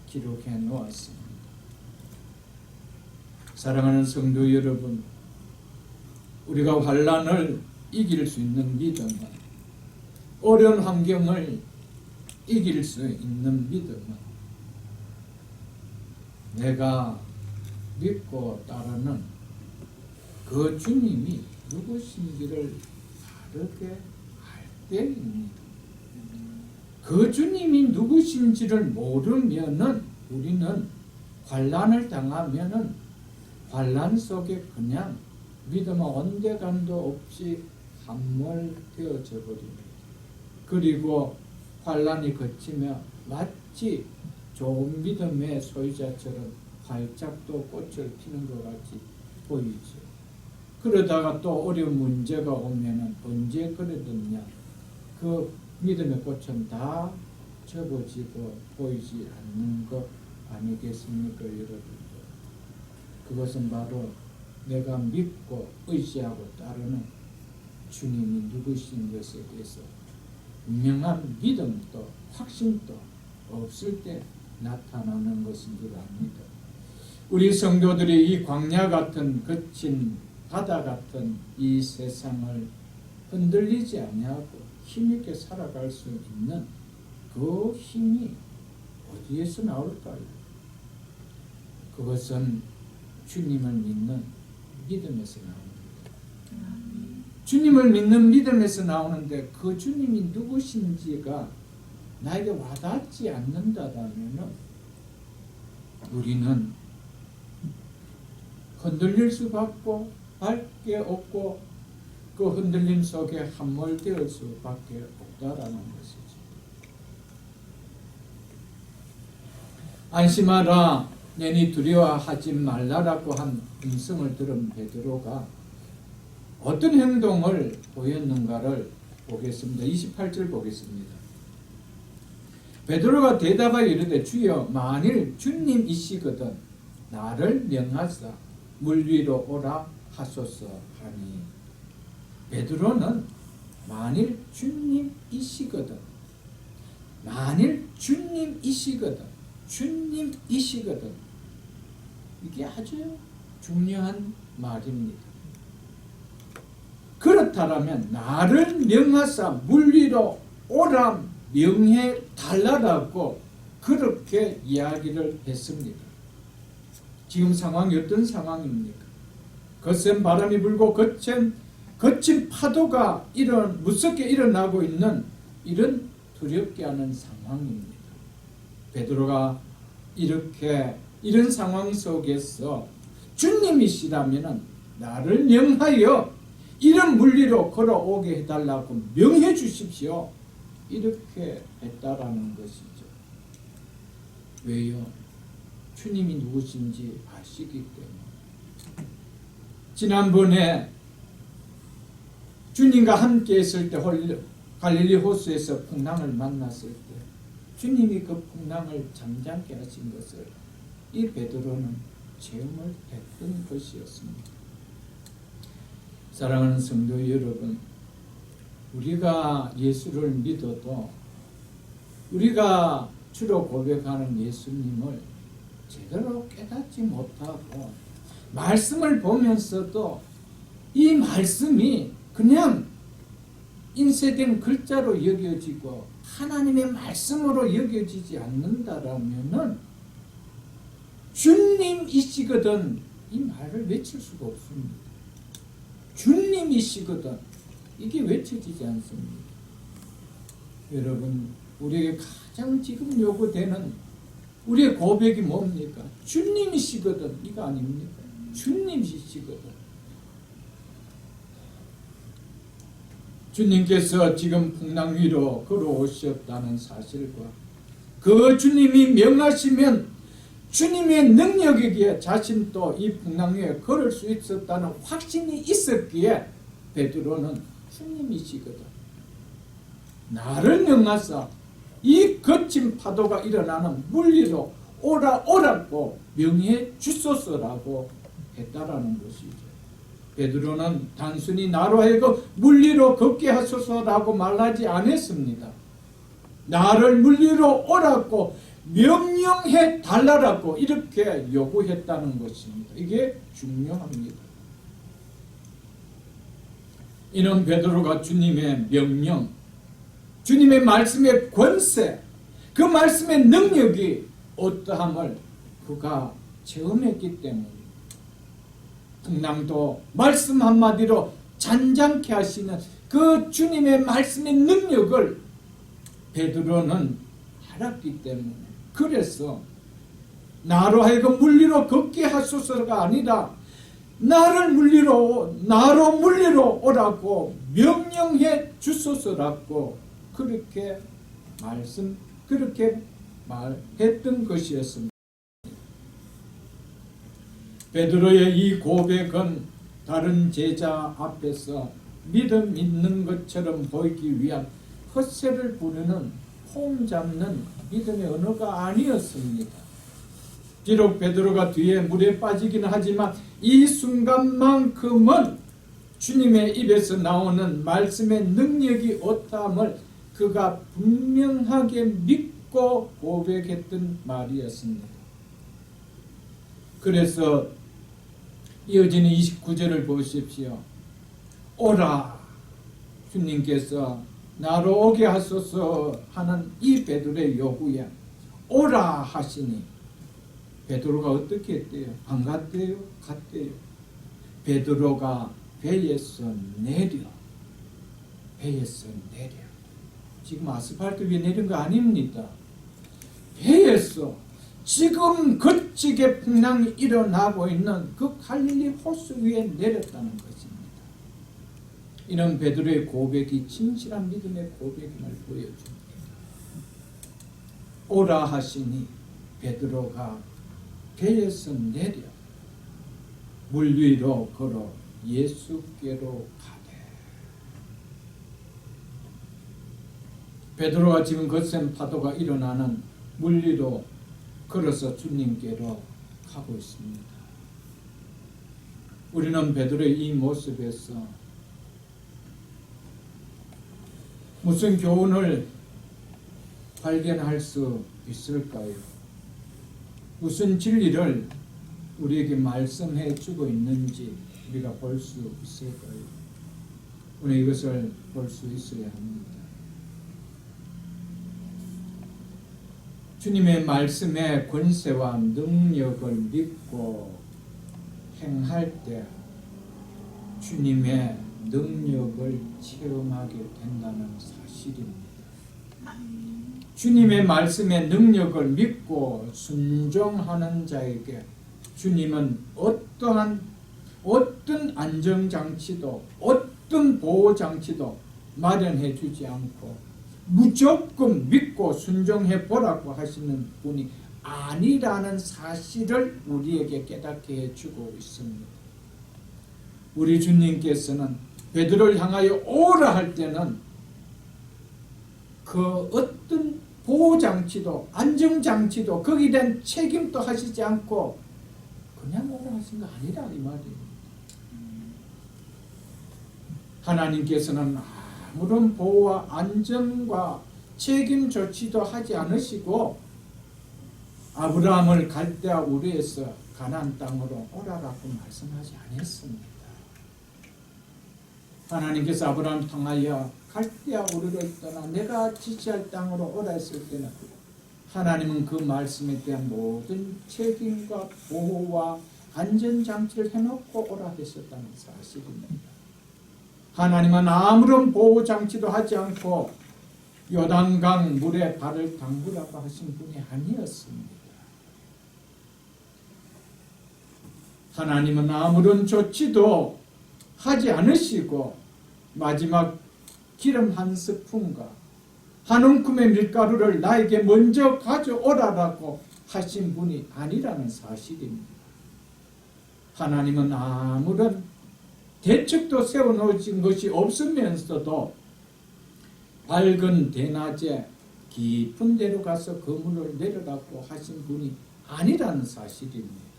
기록해 놓았습니다. 사랑하는 성도 여러분, 우리가 환난을 이길 수 있는 믿음은, 어려운 환경을 이길 수 있는 믿음은 내가 믿고 따르는 그 주님이 누구신지를 바르게 알 때입니다. 그 주님이 누구신지를 모르면은 우리는 환난을 당하면은 환난 속에 그냥 믿음은 온데간도 없이 함몰되어져 버립니다. 그리고 환난이 그치며 마치 좋은 믿음의 소유자처럼 활짝 또 꽃을 피는 것 같이 보이죠. 그러다가 또 어려운 문제가 오면은 언제 그러느냐, 그 믿음의 꽃은 다 접어지고 보이지 않는 것 아니겠습니까, 여러분? 그것은 바로 내가 믿고 의지하고 따르는 주님이 누구신 것에 대해서 분명한 믿음도 확신도 없을 때 나타나는 것인 줄 압니다. 우리 성도들이 이 광야 같은 거친 바다 같은 이 세상을 흔들리지 아니하고 힘있게 살아갈 수 있는 그 힘이 어디에서 나올까요? 그것은 주님을 믿는 믿음에서 나옵니다. 주님을 믿는 믿음에서 나오는데 그 주님이 누구신지가 나에게 와닿지 않는다면 우리는 흔들릴 수밖에 없고 그 흔들림 속에 함몰될 수밖에 없다라는 것이죠. 안심하라 내니 두려워하지 말라라고 한 음성을 들은 베드로가 어떤 행동을 보였는가를 보겠습니다. 28절 보겠습니다. 베드로가 대답하여 이르되 주여 만일 주님이시거든 나를 명하사 물 위로 오라 하소서 하니 베드로는 만일 주님이시거든 주님이시거든 이게 아주 중요한 말입니다. 그렇다면 나를 명하사 물 위로 오라 명해 달라라고 그렇게 이야기를 했습니다. 지금 상황이 어떤 상황입니까? 거센 바람이 불고 거친 파도가 무섭게 일어나고 있는 이런 두렵게 하는 상황입니다. 베드로가 이런 상황 속에서 주님이시라면 나를 명하여 이런 물리로 걸어오게 해달라고 명해 주십시오. 이렇게 했다라는 것이죠. 왜요? 주님이 누구신지 아시기 때문에. 지난번에 주님과 함께 있을 때 갈릴리 호수에서 풍랑을 만났을 때 주님이 그 풍랑을 잠잠케 하신 것을 이 베드로는 체험을 했던 것이었습니다. 사랑하는 성도 여러분, 우리가 예수를 믿어도 우리가 주로 고백하는 예수님을 제대로 깨닫지 못하고 말씀을 보면서도 이 말씀이 그냥 인쇄된 글자로 여겨지고 하나님의 말씀으로 여겨지지 않는다라면은 주님이시거든 이 말을 외칠 수가 없습니다. 주님이시거든 이게 외쳐지지 않습니다. 여러분, 우리에게 가장 지금 요구되는 우리의 고백이 뭡니까? 주님이시거든 이거 아닙니까? 주님이시거든. 주님께서 지금 풍랑 위로 걸어오셨다는 사실과 그 주님이 명하시면 주님의 능력이기에 자신도 이 풍랑 위에 걸을 수 있었다는 확신이 있었기에 베드로는 주님이시거든 나를 명하사 이 거친 파도가 일어나는 물 위로 오라고 명해 주소서라고 했다라는 것이죠. 베드로는 단순히 나로 하여금 물 위로 걷게 하소서라고 말하지 않았습니다. 나를 물 위로 오라고 명령해 달라라고 이렇게 요구했다는 것입니다. 이게 중요합니다. 이는 베드로가 주님의 명령, 주님의 말씀의 권세, 그 말씀의 능력이 어떠함을 그가 체험했기 때문입니다. 풍랑도 말씀 한마디로 잔잔케 하시는 그 주님의 말씀의 능력을 베드로는 알았기 때문에 그래서 나로 하여금 물 위로 걷게 하소서가 아니라 나로 물 위로 오라고 명령해 주소서라고 그렇게 말했던 것이었습니다. 베드로의 이 고백은 다른 제자 앞에서 믿음 있는 것처럼 보이기 위한 헛새를 부르는 폼 잡는 믿음의 언어가 아니었습니다. 비록 베드로가 뒤에 물에 빠지기는 하지만 이 순간만큼은 주님의 입에서 나오는 말씀의 능력이 어떠함을 그가 분명하게 믿고 고백했던 말이었습니다. 그래서 이어지는 29절을 보십시오. 오라, 주님께서 나로 오게 하소서 하는 이 베드로의 요구에 오라 하시니 베드로가 어떻게 했대요? 안 갔대요? 갔대요. 베드로가 배에서 내려 지금 아스팔트 위에 내린 거 아닙니다. 배에서 지금 거치게 풍랑이 일어나고 있는 그 갈릴리 호수 위에 내렸다는 것입니다. 이는 베드로의 고백이 진실한 믿음의 고백임을 보여줍니다. 오라 하시니 베드로가 배에서 내려 물 위로 걸어 예수께로 가되 베드로가 지금 거센 파도가 일어나는 물 위로 걸어서 주님께로 가고 있습니다. 우리는 베드로의 이 모습에서 무슨 교훈을 발견할 수 있을까요? 무슨 진리를 우리에게 말씀해 주고 있는지 우리가 볼 수 있을까요? 오늘 이것을 볼 수 있어야 합니다. 주님의 말씀의 권세와 능력을 믿고 행할 때 주님의 능력을 체험하게 된다는 사실입니다. 주님의 말씀의 능력을 믿고 순종하는 자에게 주님은 어떤 안정장치도 어떤 보호장치도 마련해 주지 않고 무조건 믿고 순종해 보라고 하시는 분이 아니라는 사실을 우리에게 깨닫게 해주고 있습니다. 우리 주님께서는 베드로를 향하여 오라 할 때는 그 어떤 보호장치도 안정장치도 거기에 대한 책임도 하시지 않고 그냥 오라 하신 거 아니라 이 말이에요. 하나님께서는 아무런 보호와 안전과 책임 조치도 하지 않으시고 아브라함을 갈대아 우르에서 가나안 땅으로 오라라고 말씀하지 않았습니다. 하나님께서 아브라함을 통하여 갈대아 우르를 떠나 내가 지시할 땅으로 오라 했을 때는 하나님은 그 말씀에 대한 모든 책임과 보호와 안전장치를 해놓고 오라 하셨다는 사실입니다. 하나님은 아무런 보호장치도 하지 않고 요단강 물에 발을 담그라고 하신 분이 아니었습니다. 하나님은 아무런 조치도 하지 않으시고 마지막 기름 한 스푼과 한 움큼의 밀가루를 나에게 먼저 가져오라라고 하신 분이 아니라는 사실입니다. 하나님은 아무런 대책도 세워놓으신 것이 없으면서도 밝은 대낮에 깊은 데로 가서 그물을 내려라고 하신 분이 아니라는 사실입니다.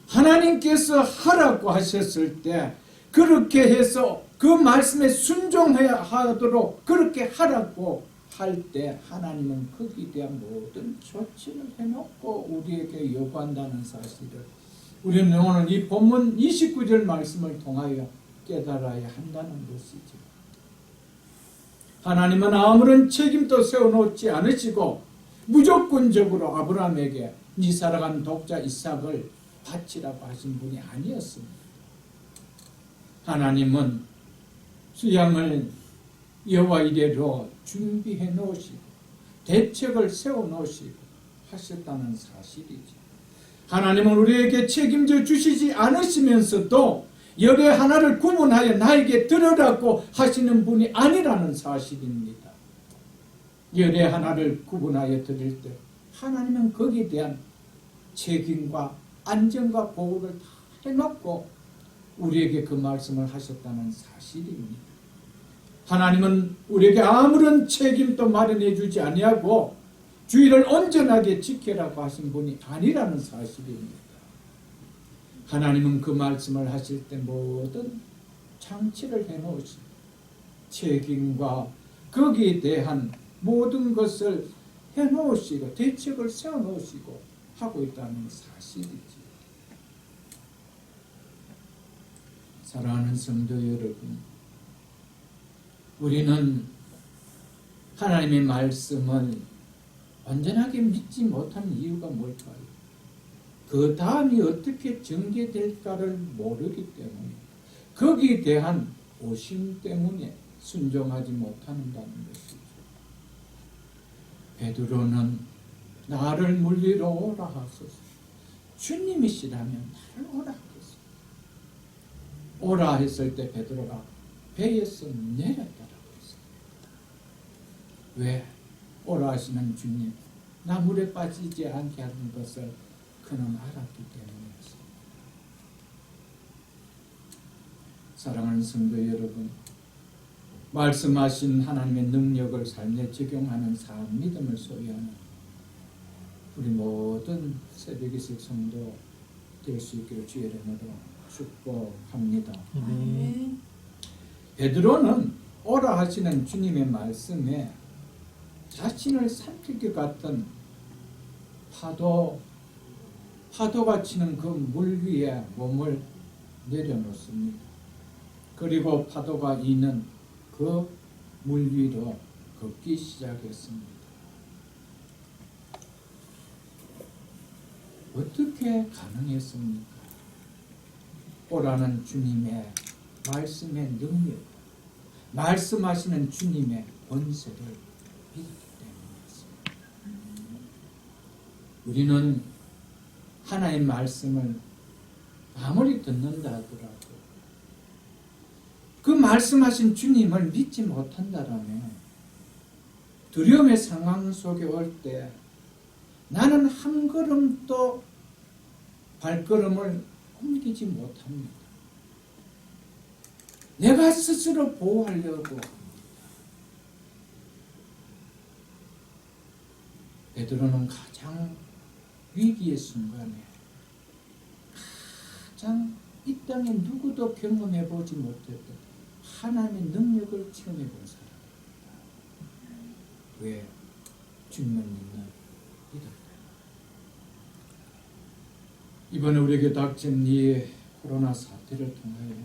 하나님께서 하라고 하셨을 때 그렇게 해서 그 말씀에 순종해야 하도록 그렇게 하라고 할 때 하나님은 거기에 대한 모든 조치를 해놓고 우리에게 요구한다는 사실을 우리는 오늘 이 본문 29절 말씀을 통하여 깨달아야 한다는 것이죠. 하나님은 아무런 책임도 세워놓지 않으시고 무조건적으로 아브라함에게 네 살아간 독자 이삭을 바치라고 하신 분이 아니었습니다. 하나님은 수양을 여호와 이레로 준비해 놓으시고 대책을 세워 놓으시고 하셨다는 사실이죠. 하나님은 우리에게 책임져 주시지 않으시면서도 열의 하나를 구분하여 나에게 들으라고 하시는 분이 아니라는 사실입니다. 열의 하나를 구분하여 드릴 때 하나님은 거기에 대한 책임과 안전과 보호를 다 해놓고 우리에게 그 말씀을 하셨다는 사실입니다. 하나님은 우리에게 아무런 책임도 마련해 주지 아니하고 주의를 온전하게 지켜라고 하신 분이 아니라는 사실입니다. 하나님은 그 말씀을 하실 때 모든 장치를 해놓으시고 책임과 거기에 대한 모든 것을 해놓으시고 대책을 세워놓으시고 하고 있다는 사실이지. 사랑하는 성도 여러분, 우리는 하나님의 말씀을 완전하게 믿지 못하는 이유가 뭘까요? 그 다음이 어떻게 전개될까를 모르기 때문에 거기에 대한 오심 때문에 순종하지 못한다는 것이죠. 베드로는 나를 물리러 오라 하소서. 주님이시라면 나를 오라 하소서. 오라 했을 때 베드로가 배에서 내렸다라고 했습니다. 왜? 오라 하시는 주님, 나 물에 빠지지 않게 하는 것을 그는 알았기 때문이었습니다. 사랑하는 성도 여러분, 말씀하신 하나님의 능력을 삶에 적용하는 삶, 믿음을 소유하는 우리 모든 새벽이슬 성도 될 수 있기를 주의 이름으로 축복합니다. 아멘. 베드로는 오라 하시는 주님의 말씀에 자신을 삼킬 것 같은 파도가 치는 그 물 위에 몸을 내려놓습니다. 그리고 파도가 있는 그 물 위로 걷기 시작했습니다. 어떻게 가능했습니까? 오라는 주님의 말씀의 능력, 말씀하시는 주님의 권세를 믿기 때문이었습니다. 우리는 하나님의 말씀을 아무리 듣는다 하더라도 그 말씀하신 주님을 믿지 못한다라면 두려움의 상황 속에 올 때 나는 한 걸음도 발걸음을 옮기지 못합니다. 내가 스스로 보호하려고 합니다. 베드로는 가장 위기의 순간에 가장 이 땅에 누구도 경험해보지 못했던 하나님의 능력을 체험해본 사람입니다. 왜? 주님을 믿는 믿음. 이번에 우리에게 닥친 이 코로나 사태를 통하여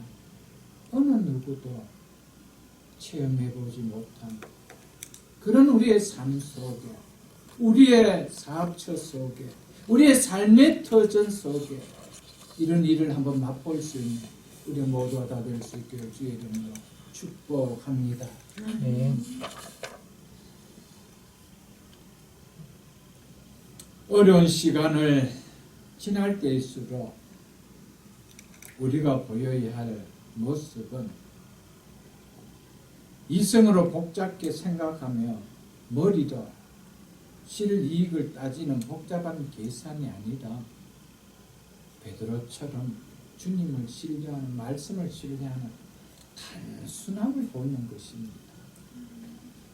어느 누구도 체험해보지 못한 그런 우리의 삶 속에, 우리의 사업처 속에, 우리의 삶의 터전 속에 이런 일을 한번 맛볼 수 있는 우리 모두가 다 될 수 있기를 주의 이름으로 축복합니다. 네. 어려운 시간을 지날 때일수록 우리가 보여야 할 모습은 이성으로 복잡게 생각하며 머리로 실이익을 따지는 복잡한 계산이 아니라 베드로처럼 주님을 신뢰하는, 말씀을 신뢰하는 단순함을 보이는 것입니다.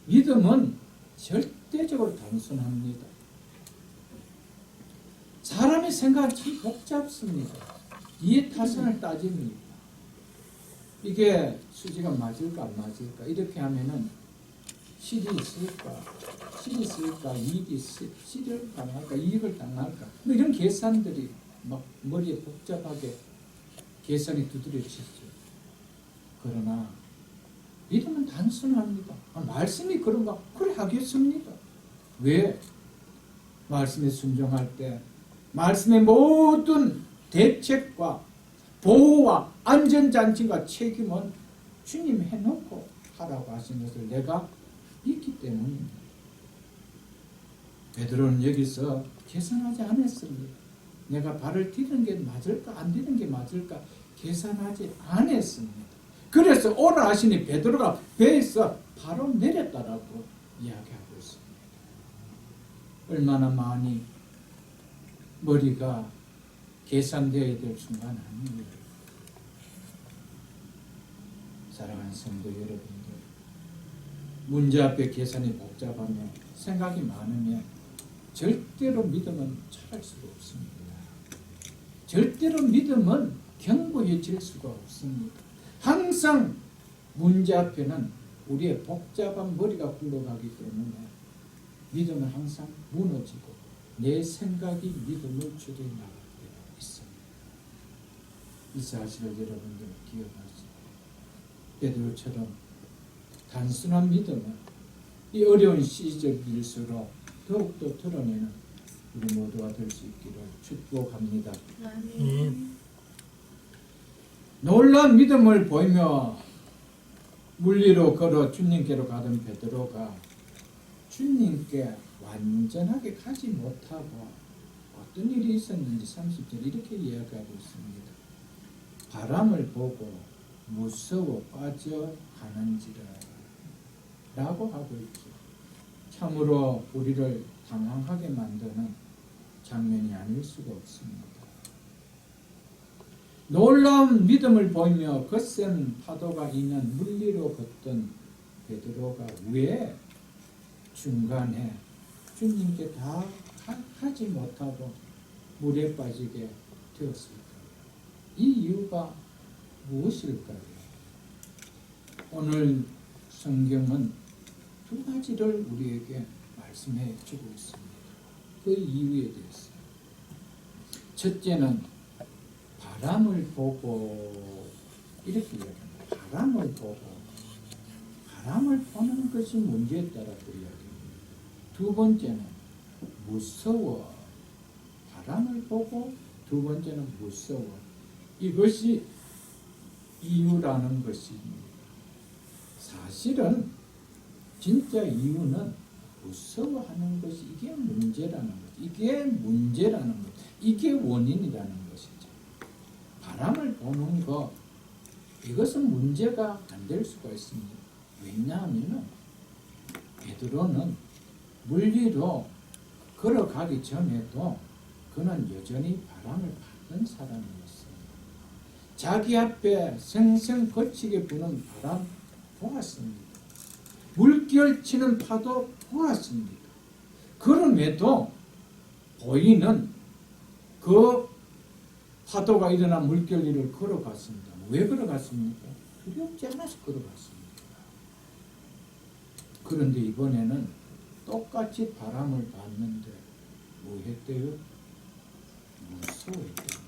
믿음은 절대적으로 단순합니다. 사람의 생각은 참 복잡습니다. 이해타산을 따집니다. 이게 수지가 맞을까 안 맞을까 이렇게 하면은 실이 있을까, 실이 있을까, 실을 당할까, 이익을 당할까 뭐 이런 계산들이 막 머리에 복잡하게 계산이 두드려지죠. 그러나 믿음은 단순합니다. 말씀이 그런가? 그래 하겠습니다. 왜? 말씀에 순종할 때 말씀의 모든 대책과 보호와 안전장치와 책임은 주님 해놓고 하라고 하신 것을 내가 믿기 때문입니다. 베드로는 여기서 계산하지 않았습니다. 내가 발을 디디는 게 맞을까 안 디디는 게 맞을까 계산하지 않았습니다. 그래서 오라 하시니 베드로가 배에서 바로 내렸다라고 이야기하고 있습니다. 얼마나 많이 머리가 계산되어야 될 순간 아니에요. 사랑하는 성도 여러분들, 문제 앞에 계산이 복잡하며 생각이 많으면 절대로 믿음은 잘할 수가 없습니다. 절대로 믿음은 견고해질 수가 없습니다. 항상 문제 앞에는 우리의 복잡한 머리가 굴러가기 때문에 믿음은 항상 무너지고 내 생각이 믿음을 줄여 나갈 때가 있습니다. 이 사실을 여러분들 기억하시고 베드로처럼 단순한 믿음은 이 어려운 시절일수록 더욱더 드러내는 우리 모두가 될 수 있기를 축복합니다. 놀라운 믿음을 보이며 물리로 걸어 주님께로 가던 베드로가 주님께 완전하게 가지 못하고 어떤 일이 있었는지 30절 이렇게 이야기하고 있습니다. 바람을 보고 무서워 빠져가는지라 라고 하고 있죠. 참으로 우리를 당황하게 만드는 장면이 아닐 수가 없습니다. 놀라운 믿음을 보이며 거센 파도가 있는 물리로 걷던 베드로가 왜 중간에 주님께 다 하지 못하고 물에 빠지게 되었을까? 이 이유가 무엇일까요? 오늘 성경은 두 가지를 우리에게 말씀해 주고 있습니다. 그 이유에 대해서. 첫째는 바람을 보고 이렇게 이야기합니다. 바람을 보는 것이 문제였다라고 이야기합니다. 두 번째는 무서워. 바람을 보고 두 번째는 무서워. 이것이 이유라는 것입니다. 사실은 진짜 이유는 무서워하는 것이 이게 문제라는 것. 이게 원인이라는 것이죠. 바람을 보는 것, 이것은 문제가 안 될 수가 있습니다. 왜냐하면 베드로는 물 위로 걸어가기 전에도 그는 여전히 바람을 받는 사람이었습니다. 자기 앞에 생생 거치게 부는 바람 보았습니다. 물결 치는 파도 보았습니다. 그럼에도 보이는 그 파도가 일어난 물결 위를 걸어갔습니다. 왜 걸어갔습니까? 두렵지 않아서 걸어갔습니다. 그런데 이번에는 똑같이 바람을 받는데 뭐 했대요? 무서워했대요.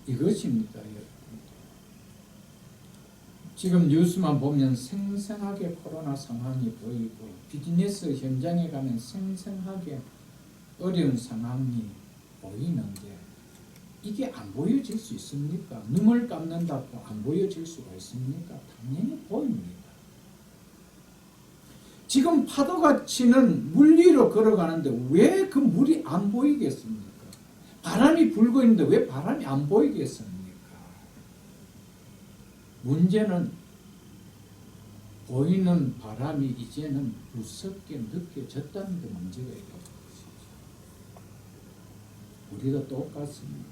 이것입니다. 지금 뉴스만 보면 생생하게 코로나 상황이 보이고 비즈니스 현장에 가면 생생하게 어려운 상황이 보이는데 이게 안 보여질 수 있습니까? 눈을 감는다고 안 보여질 수가 있습니까? 당연히 보입니다. 지금 파도가 치는 물 위로 걸어가는데 왜 그 물이 안 보이겠습니까? 바람이 불고 있는데 왜 바람이 안 보이겠습니까? 문제는 보이는 바람이 이제는 무섭게 느껴졌다는 데 문제가 있다는 것이죠. 우리도 똑같습니다.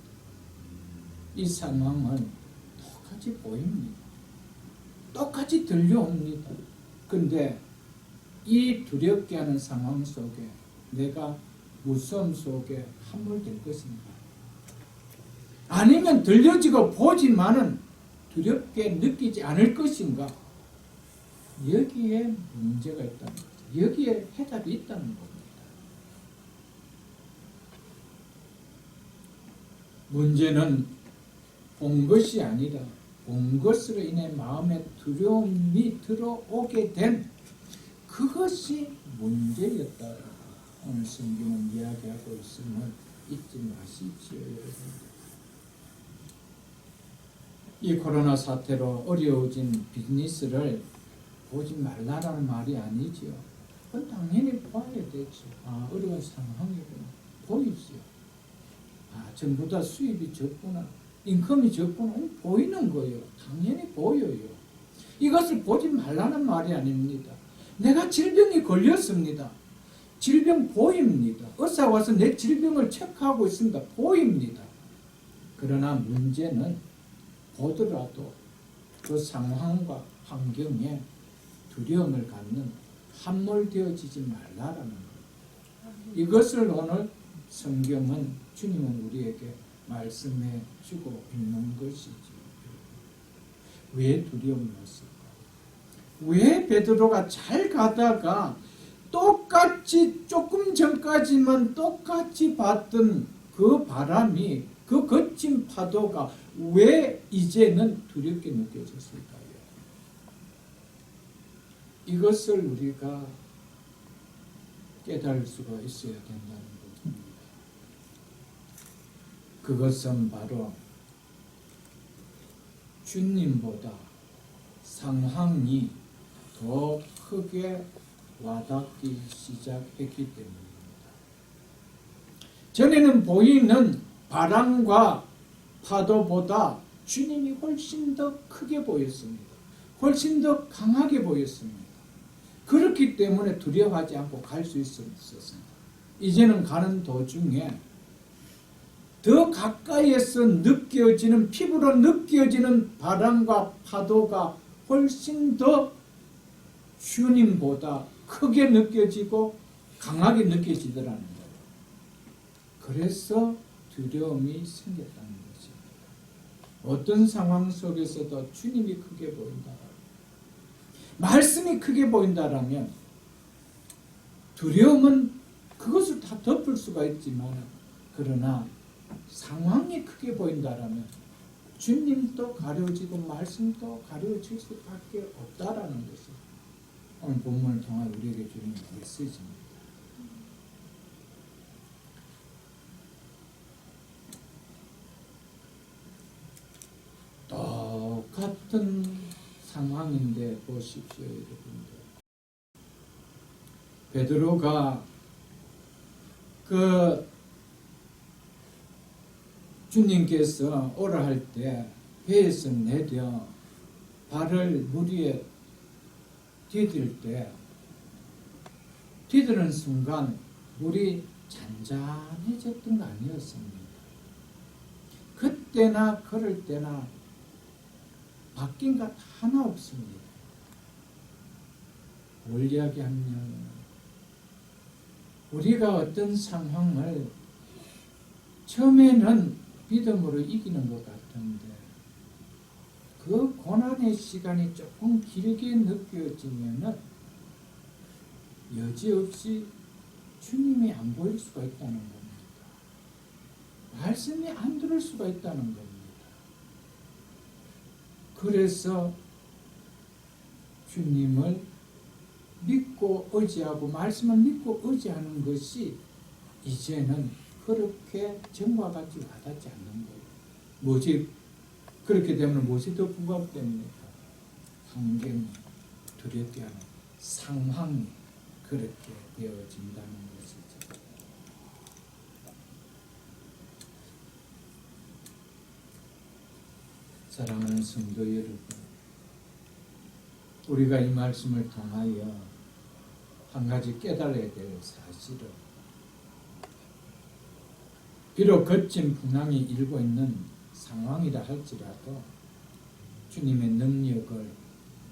이 상황은 똑같이 보입니다. 똑같이 들려옵니다. 그런데 이 두렵게 하는 상황 속에 내가 무서움 속에 함몰될 것인가? 아니면 들려지고 보지만은 두렵게 느끼지 않을 것인가? 여기에 문제가 있다는 거죠. 여기에 해답이 있다는 겁니다. 문제는 본 것이 아니라 본 것으로 인해 마음에 두려움이 들어오게 된 그것이 문제였다. 오늘 성경은 이야기하고 있음을 잊지 마십시오, 여러분. 이 코로나 사태로 어려워진 비즈니스를 보지 말라라는 말이 아니죠. 그건 당연히 봐야 되죠. 어려운 상황이구나. 보이죠. 전부 다 수입이 적구나. 인컴이 적구나. 보이는 거예요. 당연히 보여요. 이것을 보지 말라는 말이 아닙니다. 내가 질병이 걸렸습니다. 질병 보입니다. 의사 와서 내 질병을 체크하고 있습니다. 보입니다. 그러나 문제는 보더라도 그 상황과 환경에 두려움을 갖는 함몰되어지지 말라라는 것. 이것을 오늘 성경은 주님은 우리에게 말씀해 주고 있는 것이죠. 왜 두려움이었을까? 왜 베드로가 잘 가다가 똑같이 조금 전까지만 똑같이 봤던 그 바람이 그 거친 파도가 왜 이제는 두렵게 느껴졌을까요? 이것을 우리가 깨달을 수가 있어야 된다는 것입니다. 그것은 바로 주님보다 상황이 더 크게 와닿기 시작했기 때문입니다. 전에는 보이는 바람과 파도보다 주님이 훨씬 더 크게 보였습니다. 훨씬 더 강하게 보였습니다. 그렇기 때문에 두려워하지 않고 갈 수 있었습니다. 이제는 가는 도중에 더 가까이에서 느껴지는, 피부로 느껴지는 바람과 파도가 훨씬 더 주님보다 크게 느껴지고 강하게 느껴지더라는 거예요. 그래서 두려움이 생겼다는 것입니다. 어떤 상황 속에서도 주님이 크게 보인다, 말씀이 크게 보인다라면 두려움은 그것을 다 덮을 수가 있지만, 그러나 상황이 크게 보인다라면 주님도 가려지고 말씀도 가려질 수밖에 없다라는 것을 오늘 본문을 통해 우리에게 주는 메시지입니다. 똑같은 상황인데 보십시오, 여러분들. 베드로가 주님께서 오라 할 때 배에서 내려 발을 물 위에 디딜 때, 디드는 순간 물이 잔잔해졌던 거 아니었습니까? 그때나 그럴 때나 바뀐 것 하나 없습니다. 뭘 이야기하면, 우리가 어떤 상황을 처음에는 믿음으로 이기는 것 같은데 그 고난의 시간이 조금 길게 느껴지면은 여지없이 주님이 안 보일 수가 있다는 겁니다. 말씀이 안 들을 수가 있다는 겁니다. 그래서 주님을 믿고 의지하고 말씀을 믿고 의지하는 것이 이제는 그렇게 전과 같이 와닿지 않는 거예요. 뭐지? 그렇게 되면 무엇이 더 부각됩니까? 환경이 두렵게 하는 상황이 그렇게 되어진다는 것이죠. 사랑하는 성도 여러분, 우리가 이 말씀을 통하여 한 가지 깨달아야 될 사실은, 비록 거친 풍랑이 일고 있는 상황이라 할지라도 주님의 능력을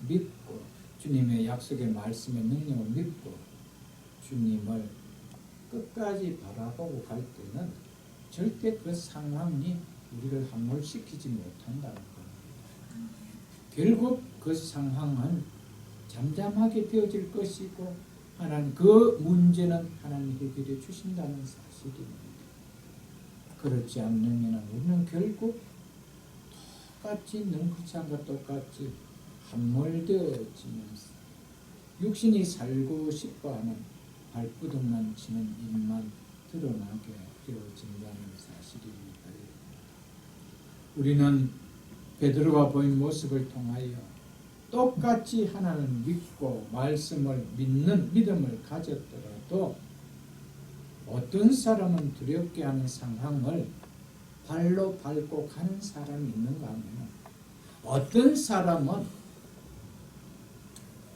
믿고, 주님의 약속의 말씀의 능력을 믿고 주님을 끝까지 바라보고 갈 때는 절대 그 상황이 우리를 함몰시키지 못한다는 겁니다. 결국 그 상황은 잠잠하게 되어질 것이고, 하나님 그 문제는 하나님 해결해 주신다는 사실입니다. 그렇지 않으면 우리는 결국 똑같이 능크창과 똑같이 함몰되어지면서 육신이 살고 싶어하는 발버둥만 치는 입만 드러나게 되어진다는 사실입니다. 우리는 베드로가 보인 모습을 통하여 똑같이 하나님을 믿고 말씀을 믿는 믿음을 가졌더라도 어떤 사람은 두렵게 하는 상황을 발로 밟고 가는 사람이 있는가 하면, 어떤 사람은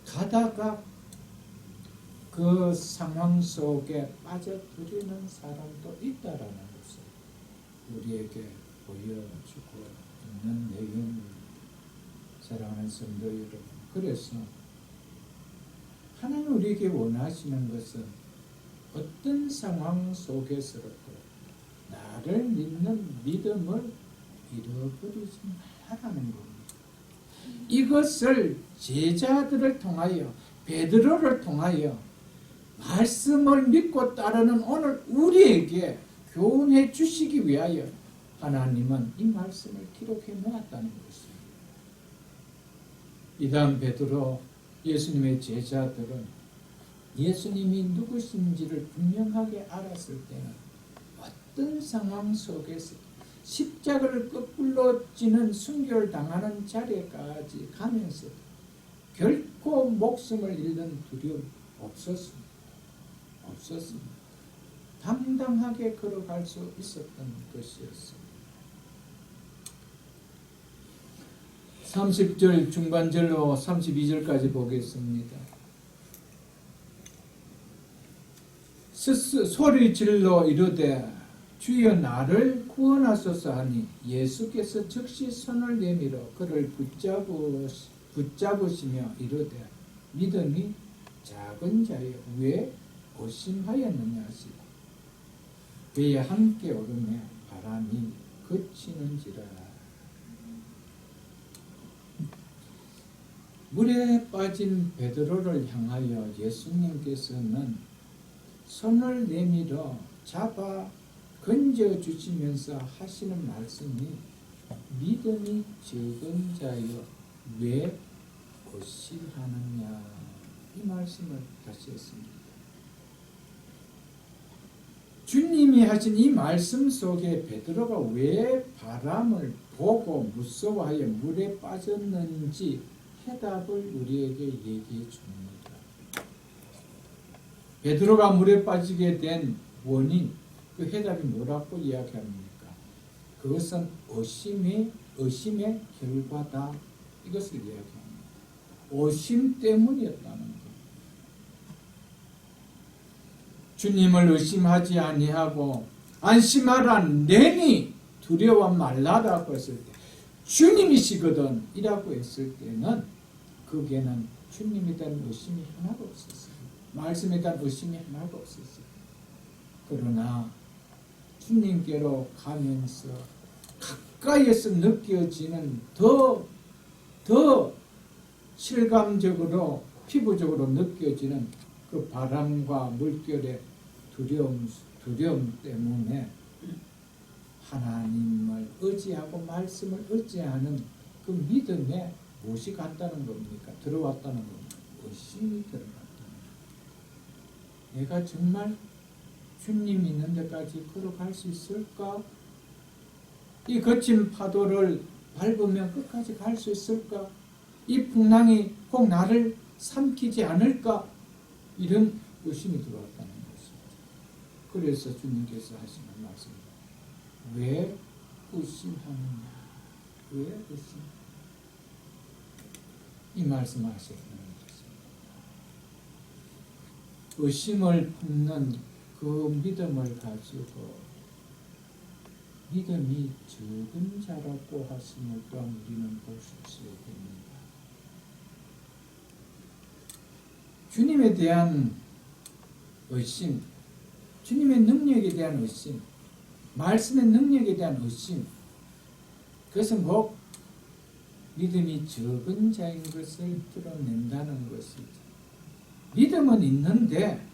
가다가 그 상황 속에 빠져들이는 사람도 있다라는 것을 우리에게 보여주고 있는 내용입니다. 사랑하는 성도 여러분, 그래서 하나님 우리에게 원하시는 것은 어떤 상황 속에서라도 나를 믿는 믿음을 잃어버리지 말라는 겁니다. 이것을 제자들을 통하여, 베드로를 통하여 말씀을 믿고 따르는 오늘 우리에게 교훈해 주시기 위하여 하나님은 이 말씀을 기록해 놓았다는 것입니다. 이단 베드로, 예수님의 제자들은 예수님이 누구신지를 분명하게 알았을 때는 어떤 상황 속에서 십자가를 거꾸로 찌는 순교를 당하는 자리까지 가면서 결코 목숨을 잃는 두려움 없었습니다. 당당하게 걸어갈 수 있었던 것이었습니다. 30절 중반절로 32절까지 보겠습니다. 소리 질러 이르되 주여 나를 구원하소서 하니 예수께서 즉시 손을 내밀어 그를 붙잡으시며 이르되 믿음이 작은 자여 왜 의심하였느냐 하시고 배에 함께 오르매 바람이 그치는지라. 물에 빠진 베드로를 향하여 예수님께서는 손을 내밀어 잡아 건져주시면서 하시는 말씀이 믿음이 적은 자여 왜 의심하느냐, 이 말씀을 다시 했습니다. 주님이 하신 이 말씀 속에 베드로가 왜 바람을 보고 무서워하여 물에 빠졌는지 해답을 우리에게 얘기해 줍니다. 베드로가 물에 빠지게 된 원인, 그 해답이 뭐라고 이야기합니까? 그것은 의심의 결과다, 이것을 이야기합니다. 의심 때문이었다는 것. 주님을 의심하지 아니하고 안심하라 내니 두려워 말라라고 했을 때 주님이시거든 이라고 했을 때는 거기에는 주님에 대한 의심이 하나도 없었어요. 말씀에 대한 의심이 하나도 없었어요. 그러나 주님께로 가면서 가까이에서 느껴지는 더 실감적으로 피부적으로 느껴지는 그 바람과 물결의 두려움 때문에 하나님을 의지하고 말씀을 의지하는 그 믿음에 무엇이 갔다는 겁니까? 들어왔다는 겁니다. 의심이 들어갔다는 겁니다. 내가 정말 주님 있는 데까지 걸어갈 수 있을까? 이 거친 파도를 밟으면 끝까지 갈 수 있을까? 이 풍랑이 꼭 나를 삼키지 않을까? 이런 의심이 들어왔다는 것입니다. 그래서 주님께서 하시는 말씀입니다. 왜 의심하느냐? 왜 의심? 이 말씀을 하셨다는 것입니다. 의심을 품는 그 믿음을 가지고 믿음이 적은 자라고 하심을 또한 우리는 볼 수 있어야 됩니다. 주님에 대한 의심, 주님의 능력에 대한 의심, 말씀의 능력에 대한 의심, 그것은 꼭 믿음이 적은 자인 것을 드러낸다는 것이죠. 믿음은 있는데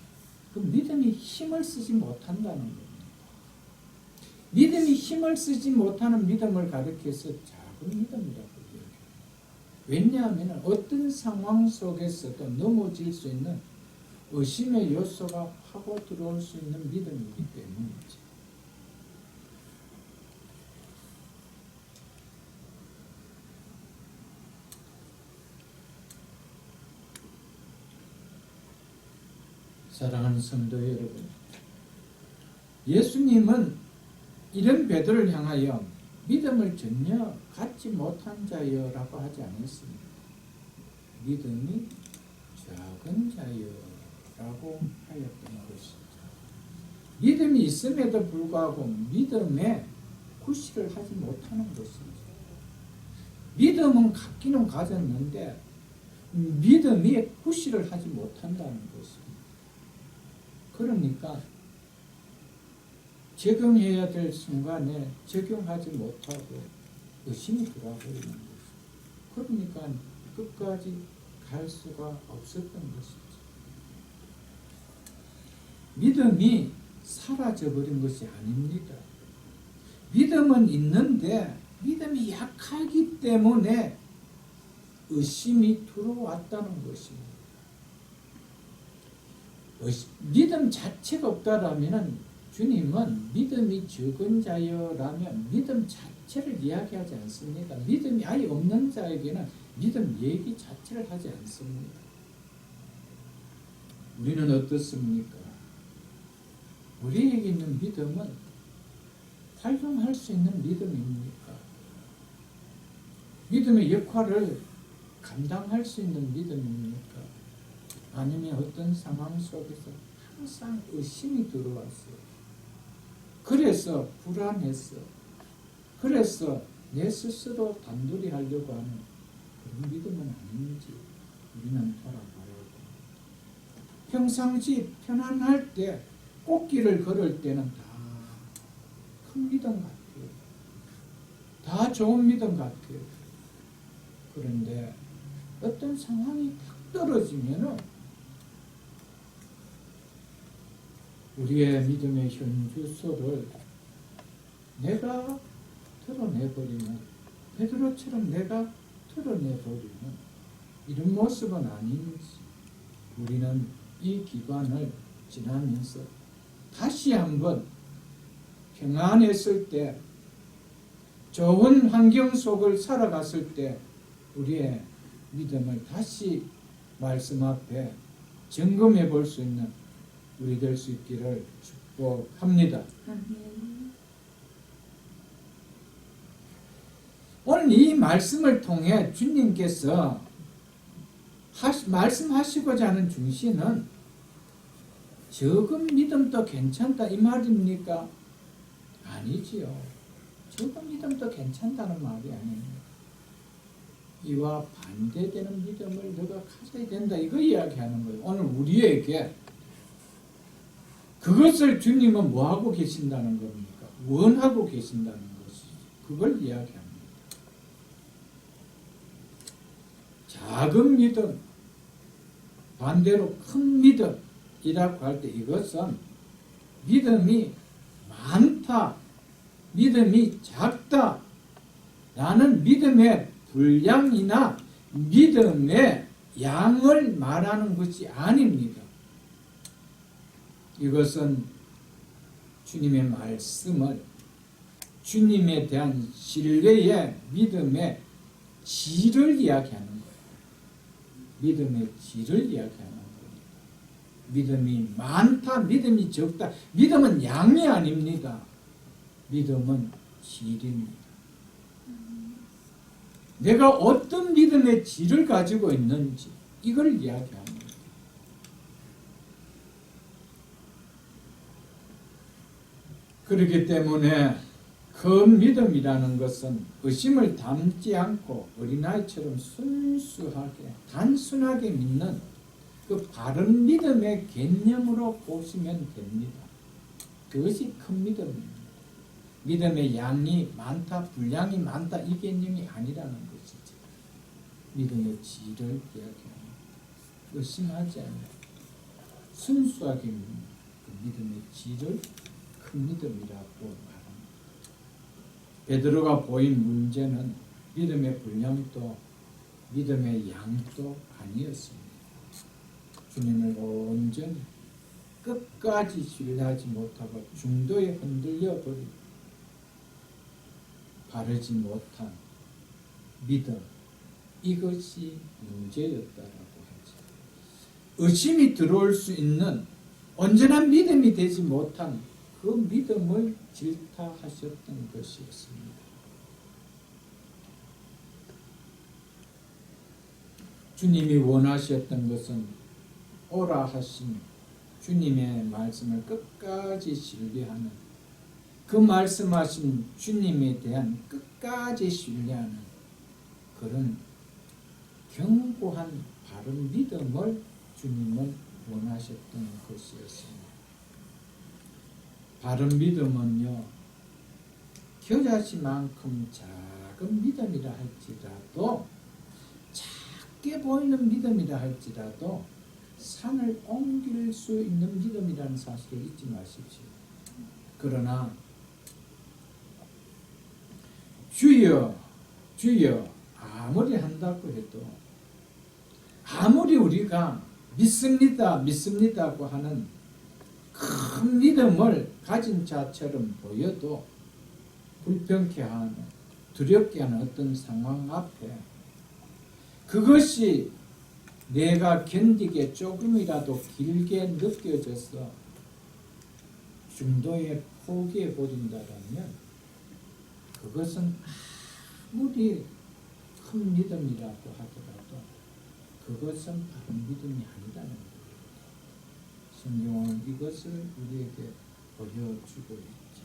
그 믿음이 힘을 쓰지 못한다는 겁니다. 믿음이 힘을 쓰지 못하는 믿음을 가리켜서 작은 믿음이라고 얘기해요. 왜냐하면 어떤 상황 속에서도 넘어질 수 있는 의심의 요소가 파고 들어올 수 있는 믿음이기 때문이죠. 사랑하는 성도 여러분, 예수님은 이런 베드로를 향하여 믿음을 전혀 갖지 못한 자여라고 하지 않았습니다. 믿음이 작은 자여라고 하였던 것이죠. 믿음이 있음에도 불구하고 믿음에 구실을 하지 못하는 것이죠. 믿음은 갖기는 가졌는데 믿음이 구실을 하지 못한다는 것입니다. 그러니까 적용해야 될 순간에 적용하지 못하고 의심이 들어버리는 것이죠. 그러니까 끝까지 갈 수가 없었던 것이죠. 믿음이 사라져버린 것이 아닙니다. 믿음은 있는데 믿음이 약하기 때문에 의심이 들어왔다는 것입니다. 믿음 자체가 없다라면 주님은 믿음이 적은 자여라면 믿음 자체를 이야기하지 않습니다. 믿음이 아예 없는 자에게는 믿음 얘기 자체를 하지 않습니다. 우리는 어떻습니까? 우리에게 있는 믿음은 활용할 수 있는 믿음입니까? 믿음의 역할을 감당할 수 있는 믿음입니까? 아니면 어떤 상황 속에서 항상 의심이 들어왔어요. 그래서 불안했어. 그래서 내 스스로 단둘이 하려고 하는 그런 믿음은 아닌지 우리는 돌아봐야 돼. 평상시 편안할 때 꽃길을 걸을 때는 다 큰 믿음 같아요. 다 좋은 믿음 같아요. 그런데 어떤 상황이 탁 떨어지면은 우리의 믿음의 현주소를 내가 드러내버리는, 베드로처럼 내가 드러내버리는 이런 모습은 아닌지 우리는 이 기간을 지나면서 다시 한번 평안했을 때, 좋은 환경 속을 살아갔을 때 우리의 믿음을 다시 말씀 앞에 점검해 볼 수 있는 우리 될 수 있기를 축복합니다. 오늘 이 말씀을 통해 주님께서 말씀하시고자 하는 중심은 적은 믿음도 괜찮다 이 말입니까? 아니지요. 적은 믿음도 괜찮다는 말이 아닙니다. 이와 반대되는 믿음을 너가 가져야 된다 이거 이야기하는 거예요. 오늘 우리에게 그것을 주님은 뭐하고 계신다는 겁니까? 원하고 계신다는 것이죠. 그걸 이야기합니다. 작은 믿음, 반대로 큰 믿음이라고 할 때 이것은 믿음이 많다, 믿음이 작다 라는 믿음의 분량이나 믿음의 양을 말하는 것이 아닙니다. 이것은 주님의 말씀을, 주님에 대한 신뢰의 믿음의 질을 이야기하는 거예요. 믿음의 질을 이야기하는 거예요. 믿음이 많다, 믿음이 적다. 믿음은 양이 아닙니다. 믿음은 질입니다. 내가 어떤 믿음의 질을 가지고 있는지 이걸 이야기합니다. 그렇기 때문에 큰 믿음이라는 것은 의심을 담지 않고 어린아이처럼 순수하게 단순하게 믿는 그 바른 믿음의 개념으로 보시면 됩니다. 그것이 큰 믿음입니다. 믿음의 양이 많다, 분량이 많다 이 개념이 아니라는 것이죠. 믿음의 질을 이야기합니다. 의심하지 않아요. 순수하게 믿는 그 믿음의 질을 큰 믿음이라고 말합니다. 베드로가 보인 문제는 믿음의 분량도 믿음의 양도 아니었습니다. 주님을 온전히 끝까지 신뢰하지 못하고 중도에 흔들려 버리고 바르지 못한 믿음, 이것이 문제였다라고 하죠. 의심이 들어올 수 있는 온전한 믿음이 되지 못한 그 믿음을 질타하셨던 것이었습니다. 주님이 원하셨던 것은 오라 하신 주님의 말씀을 끝까지 신뢰하는, 그 말씀하신 주님에 대한 끝까지 신뢰하는 그런 견고한 바른 믿음을 주님은 원하셨던 것이었습니다. 바른 믿음은요, 겨자씨만큼 작은 믿음이라 할지라도, 작게 보이는 믿음이라 할지라도 산을 옮길 수 있는 믿음이라는 사실을 잊지 마십시오. 그러나 주여 주여 아무리 한다고 해도, 아무리 우리가 믿습니다 믿습니다고 하는 큰 믿음을 가진 자처럼 보여도 불편케 하는, 두렵게 하는 어떤 상황 앞에 그것이 내가 견디기에 조금이라도 길게 느껴져서 중도에 포기해 버린다면 그것은 아무리 큰 믿음이라고 하더라도 그것은 바른 믿음이 아니라는 거예요. 성경은 이것을 우리에게 보여주고 있죠.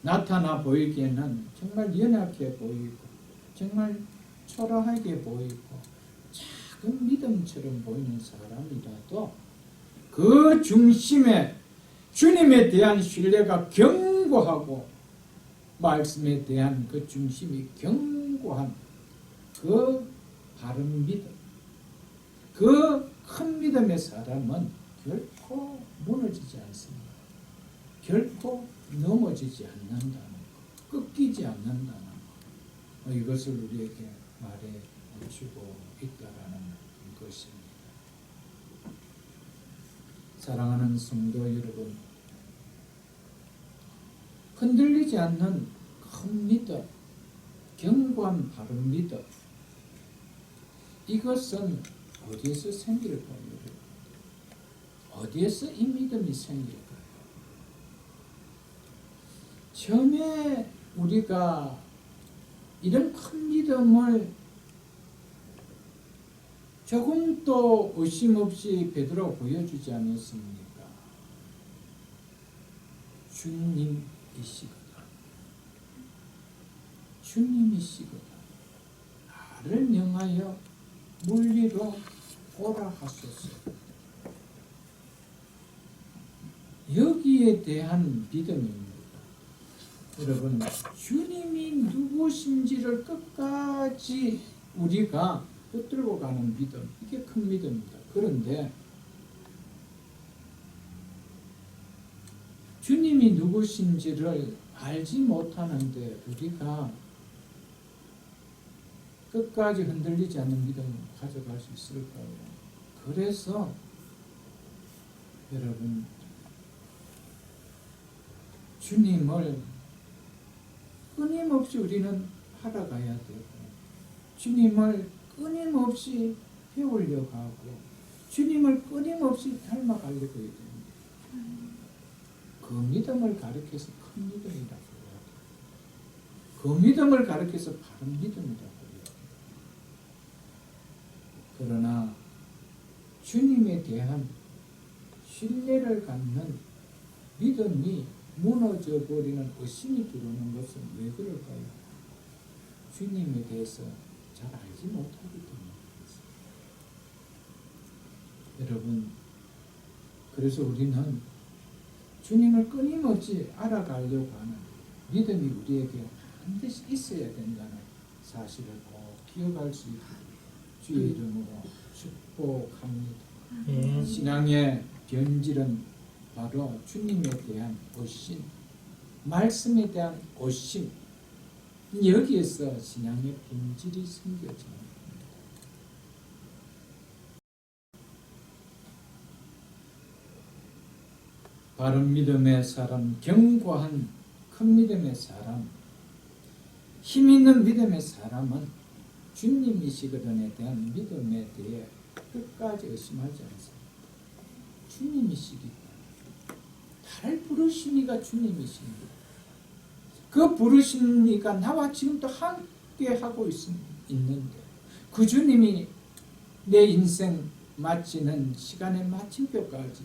나타나 보이기에는 정말 연약해 보이고 정말 초라하게 보이고 작은 믿음처럼 보이는 사람이라도 그 중심에 주님에 대한 신뢰가 견고하고 말씀에 대한 그 중심이 견고한 그 바른 믿음, 그 큰 믿음의 사람은 결코 무너지지 않습니다. 결코 넘어지지 않는다는 것, 꺾이지 않는다는 것, 이것을 우리에게 말해주고 있다라는 것입니다. 사랑하는 성도 여러분, 흔들리지 않는 큰 믿음, 견고한 바른 믿음, 이것은 어디에서 생길까요? 어디에서 이 믿음이 생길까요? 처음에 우리가 이런 큰 믿음을 조금도 의심 없이 베드로가 보여주지 않았습니까? 주님이시거든. 주님이시거든. 나를 명하여 물리로 오라 하소서. 여기에 대한 믿음입니다. 여러분, 주님이 누구신지를 끝까지 우리가 붙들고 가는 믿음, 이게 큰 믿음입니다. 그런데 주님이 누구신지를 알지 못하는데 우리가 끝까지 흔들리지 않는 믿음을 가져갈 수 있을까요? 그래서 여러분, 주님을 끊임없이 우리는 알아가야 되고, 주님을 끊임없이 배우려고 하고, 주님을 끊임없이 닮아가려고 해야 됩니다. 그 믿음을 가르쳐서 큰 믿음이라고 해야 돼요. 그 믿음을 가르쳐서 바른 믿음이라고 해야 돼요. 그러나 주님에 대한 신뢰를 갖는 믿음이 무너져 버리는 의심이 들어오는 것은 왜 그럴까요? 주님에 대해서 잘 알지 못하기 때문입니다. 여러분, 그래서 우리는 주님을 끊임없이 알아가려고 하는 믿음이 우리에게 반드시 있어야 된다는 사실을 꼭 기억할 수 있도록 주의 이름으로 축복합니다. 신앙의 변질은 바로 주님에 대한 오심, 말씀에 대한 오심, 여기에서 신앙의 본질이 생겨집니다. 바른 믿음의 사람, 견고한 큰 믿음의 사람, 힘 있는 믿음의 사람은 주님이시거든에 대한 믿음에 대해 끝까지 의심하지 않습니다. 주님이시기 때문에. 나를 부르시니가 주님이십니다. 그 부르시니가 나와 지금도 함께 하고 있는데 그 주님이 내 인생 마치는 시간의 마침표까지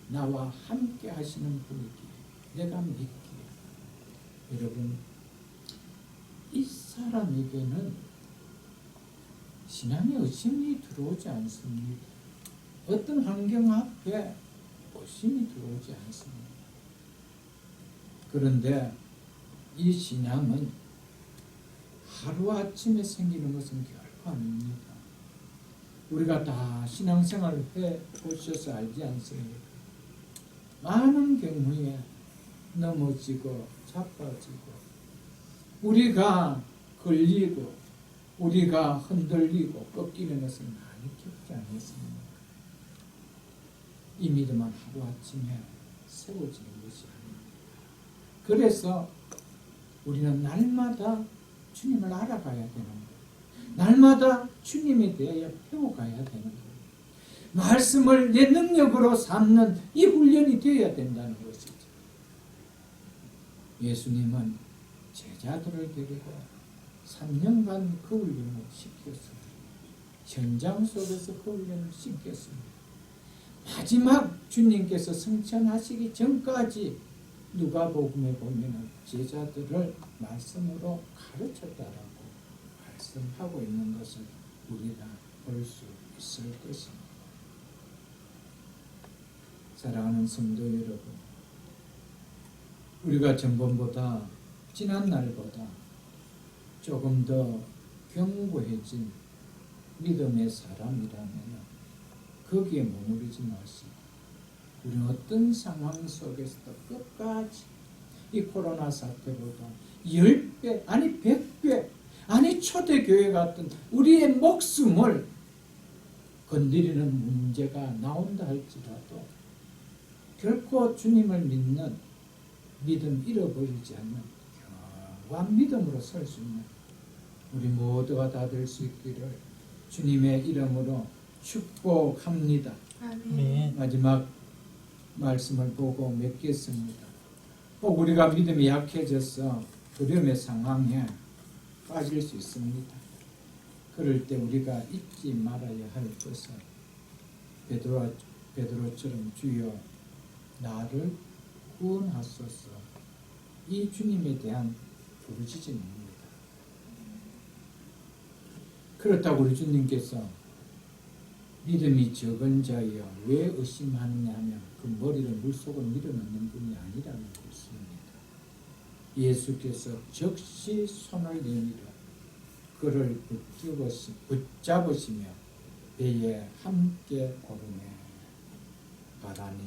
나와 함께 하시는 분이기에 내가 믿기에, 여러분, 이 사람에게는 신앙의 의심이 들어오지 않습니다. 어떤 환경 앞에 의심이 들어오지 않습니다. 그런데 이 신앙은 하루아침에 생기는 것은 결코 아닙니다. 우리가 다 신앙생활을 해보셔서 알지 않습니까? 많은 경우에 넘어지고 자빠지고 우리가 걸리고 우리가 흔들리고 꺾이는 것은 많이 겪지 않았습니까? 이 믿음은 하루아침에 세워지는 것이 아닙니다. 그래서 우리는 날마다 주님을 알아가야 되는 거예요. 날마다 주님에 대하여 배워가야 되는 거예요. 말씀을 내 능력으로 삼는 이 훈련이 되어야 된다는 것이죠. 예수님은 제자들을 데리고 3년간 그 훈련을 시켰습니다. 현장 속에서 그 훈련을 시켰습니다. 마지막 주님께서 승천하시기 전까지 누가복음에 보면 제자들을 말씀으로 가르쳤다라고 말씀하고 있는 것을 우리가 볼 수 있을 것입니다. 사랑하는 성도 여러분, 우리가 전번보다 지난 날보다 조금 더 견고해진 믿음의 사람이라면 거기에 머무르지 마시고 우리는 어떤 상황 속에서도 끝까지 이 코로나 사태보다 10배 아니 100배 아니 초대교회 같은 우리의 목숨을 건드리는 문제가 나온다 할지라도 결코 주님을 믿는 믿음 잃어버리지 않는 견고한 믿음으로 설 수 있는 우리 모두가 다 될 수 있기를 주님의 이름으로 축복합니다. 아멘. 마지막 말씀을 보고 맺겠습니다. 꼭 우리가 믿음이 약해져서 두려움의 상황에 빠질 수 있습니다. 그럴 때 우리가 잊지 말아야 할 것은 베드로처럼 주여 나를 구원하소서 이 주님에 대한 부르짖음입니다. 그렇다고 우리 주님께서 믿음이 적은 자여 왜 의심하느냐면 그 머리를 물속으로 밀어넣는 분이 아니라는 것입니다. 예수께서 즉시 손을 내밀어 그를 붙잡으시며 배에 함께 고르매 바람이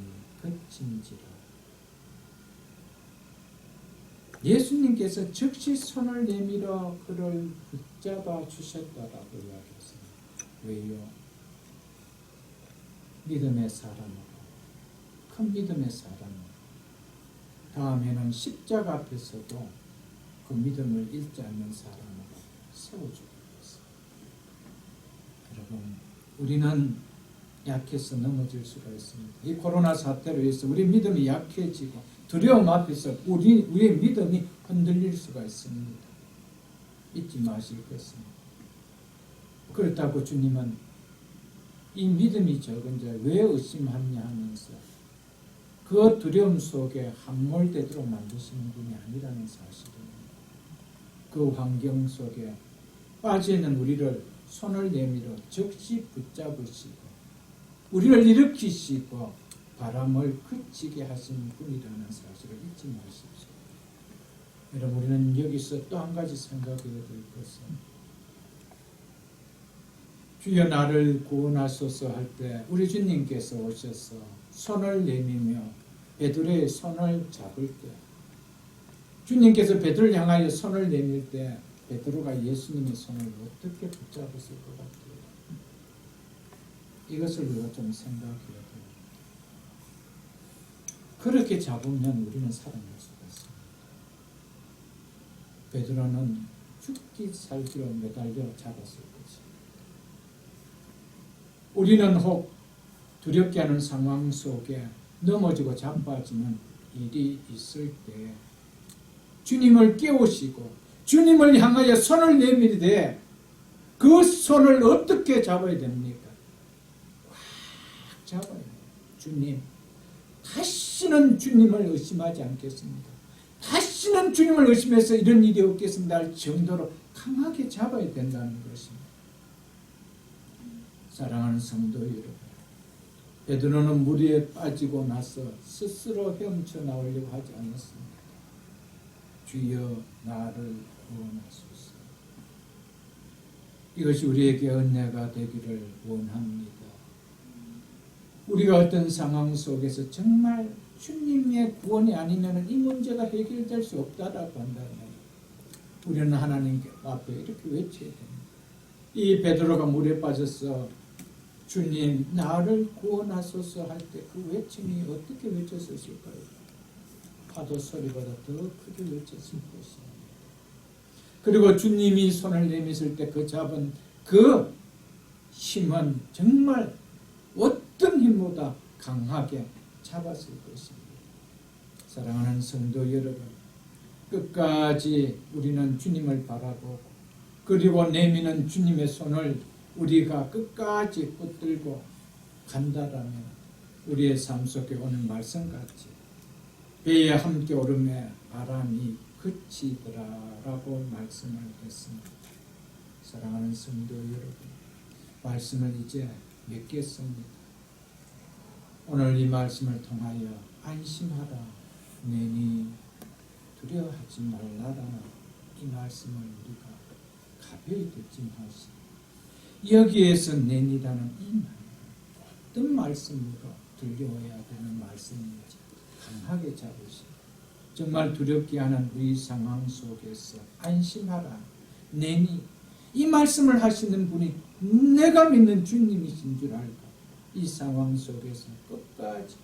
그친지라. 예수님께서 즉시 손을 내밀어 그를 붙잡아 주셨다라고 이야기했습니다. 왜요? 믿음의 사람으로, 큰 믿음의 사람으로, 다음에는 십자가 앞에서도 그 믿음을 잃지 않는 사람으로 세워주고 있습니다. 여러분, 우리는 약해서 넘어질 수가 있습니다. 이 코로나 사태로 인해서 우리 믿음이 약해지고 두려움 앞에서 우리의 믿음이 흔들릴 수가 있습니다. 잊지 마실 것입니다. 그렇다고 주님은 이 믿음이 적은 자 왜 의심하느냐 하면서 그 두려움 속에 함몰되도록 만드시는 분이 아니라는 사실입니다. 그 환경 속에 빠져있는 우리를 손을 내밀어 즉시 붙잡으시고 우리를 일으키시고 바람을 그치게 하신 분이라는 사실을 잊지 마십시오. 여러분, 우리는 여기서 또 한 가지 생각해야 될 것은 주여 나를 구원하소서 할 때 우리 주님께서 오셔서 손을 내밀며 베드로의 손을 잡을 때 주님께서 베드로를 향하여 손을 내밀 때 베드로가 예수님의 손을 어떻게 붙잡았을 것 같아요? 이것을 우리가 좀 생각해야 돼요. 그렇게 잡으면 우리는 살아날 수가 있습니다. 베드로는 죽기 살기로 매달려 잡았을 것입니다. 우리는 혹 두렵게 하는 상황 속에 넘어지고 자빠지는 일이 있을 때 주님을 깨우시고 주님을 향하여 손을 내밀되 그 손을 어떻게 잡아야 됩니까? 꽉 잡아야 돼요. 주님, 다시는 주님을 의심하지 않겠습니다. 다시는 주님을 의심해서 이런 일이 없겠습니다 할 정도로 강하게 잡아야 된다는 것입니다. 사랑하는 성도 여러분, 베드로는 물 위에 빠지고 나서 스스로 헤엄쳐 나오려고 하지 않았습니다. 주여 나를 구원하소서. 이것이 우리에게 은혜가 되기를 원합니다. 우리가 어떤 상황 속에서 정말 주님의 구원이 아니면 이 문제가 해결될 수 없다라고 한다면 우리는 하나님 앞에 이렇게 외쳐야 됩니다. 이 베드로가 물에 빠져서 주님 나를 구원하소서 할 때 그 외침이 어떻게 외쳤을까요? 파도 소리보다 더 크게 외쳤을 것입니다. 그리고 주님이 손을 내미실 때 그 잡은 그 힘은 정말 어떤 힘보다 강하게 잡았을 것입니다. 사랑하는 성도 여러분, 끝까지 우리는 주님을 바라보고 그리고 내미는 주님의 손을 우리가 끝까지 붙들고 간다라면 우리의 삶 속에 오는 말씀같이 배에 함께 오름에 바람이 그치더라라고 말씀을 했습니다. 사랑하는 성도 여러분, 말씀을 이제 맺겠습니다. 오늘 이 말씀을 통하여 안심하라, 내니 두려워하지 말라라는 이 말씀을 우리가 가벼이 듣지 마시고 여기에서 내니라는 이 말, 어떤 말씀으로 들려와야 되는 말씀인지 강하게 잡으시고 정말 두렵게 하는 우리 상황 속에서 안심하라, 내니 이 말씀을 하시는 분이 내가 믿는 주님이신 줄 알고 이 상황 속에서 끝까지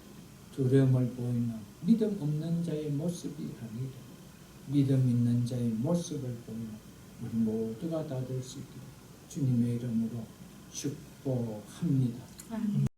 두려움을 보이는 믿음 없는 자의 모습이 아니라 믿음 있는 자의 모습을 보이는 우리 모두가 다 될 수 있기를 주님의 이름으로 축복합니다. 아멘.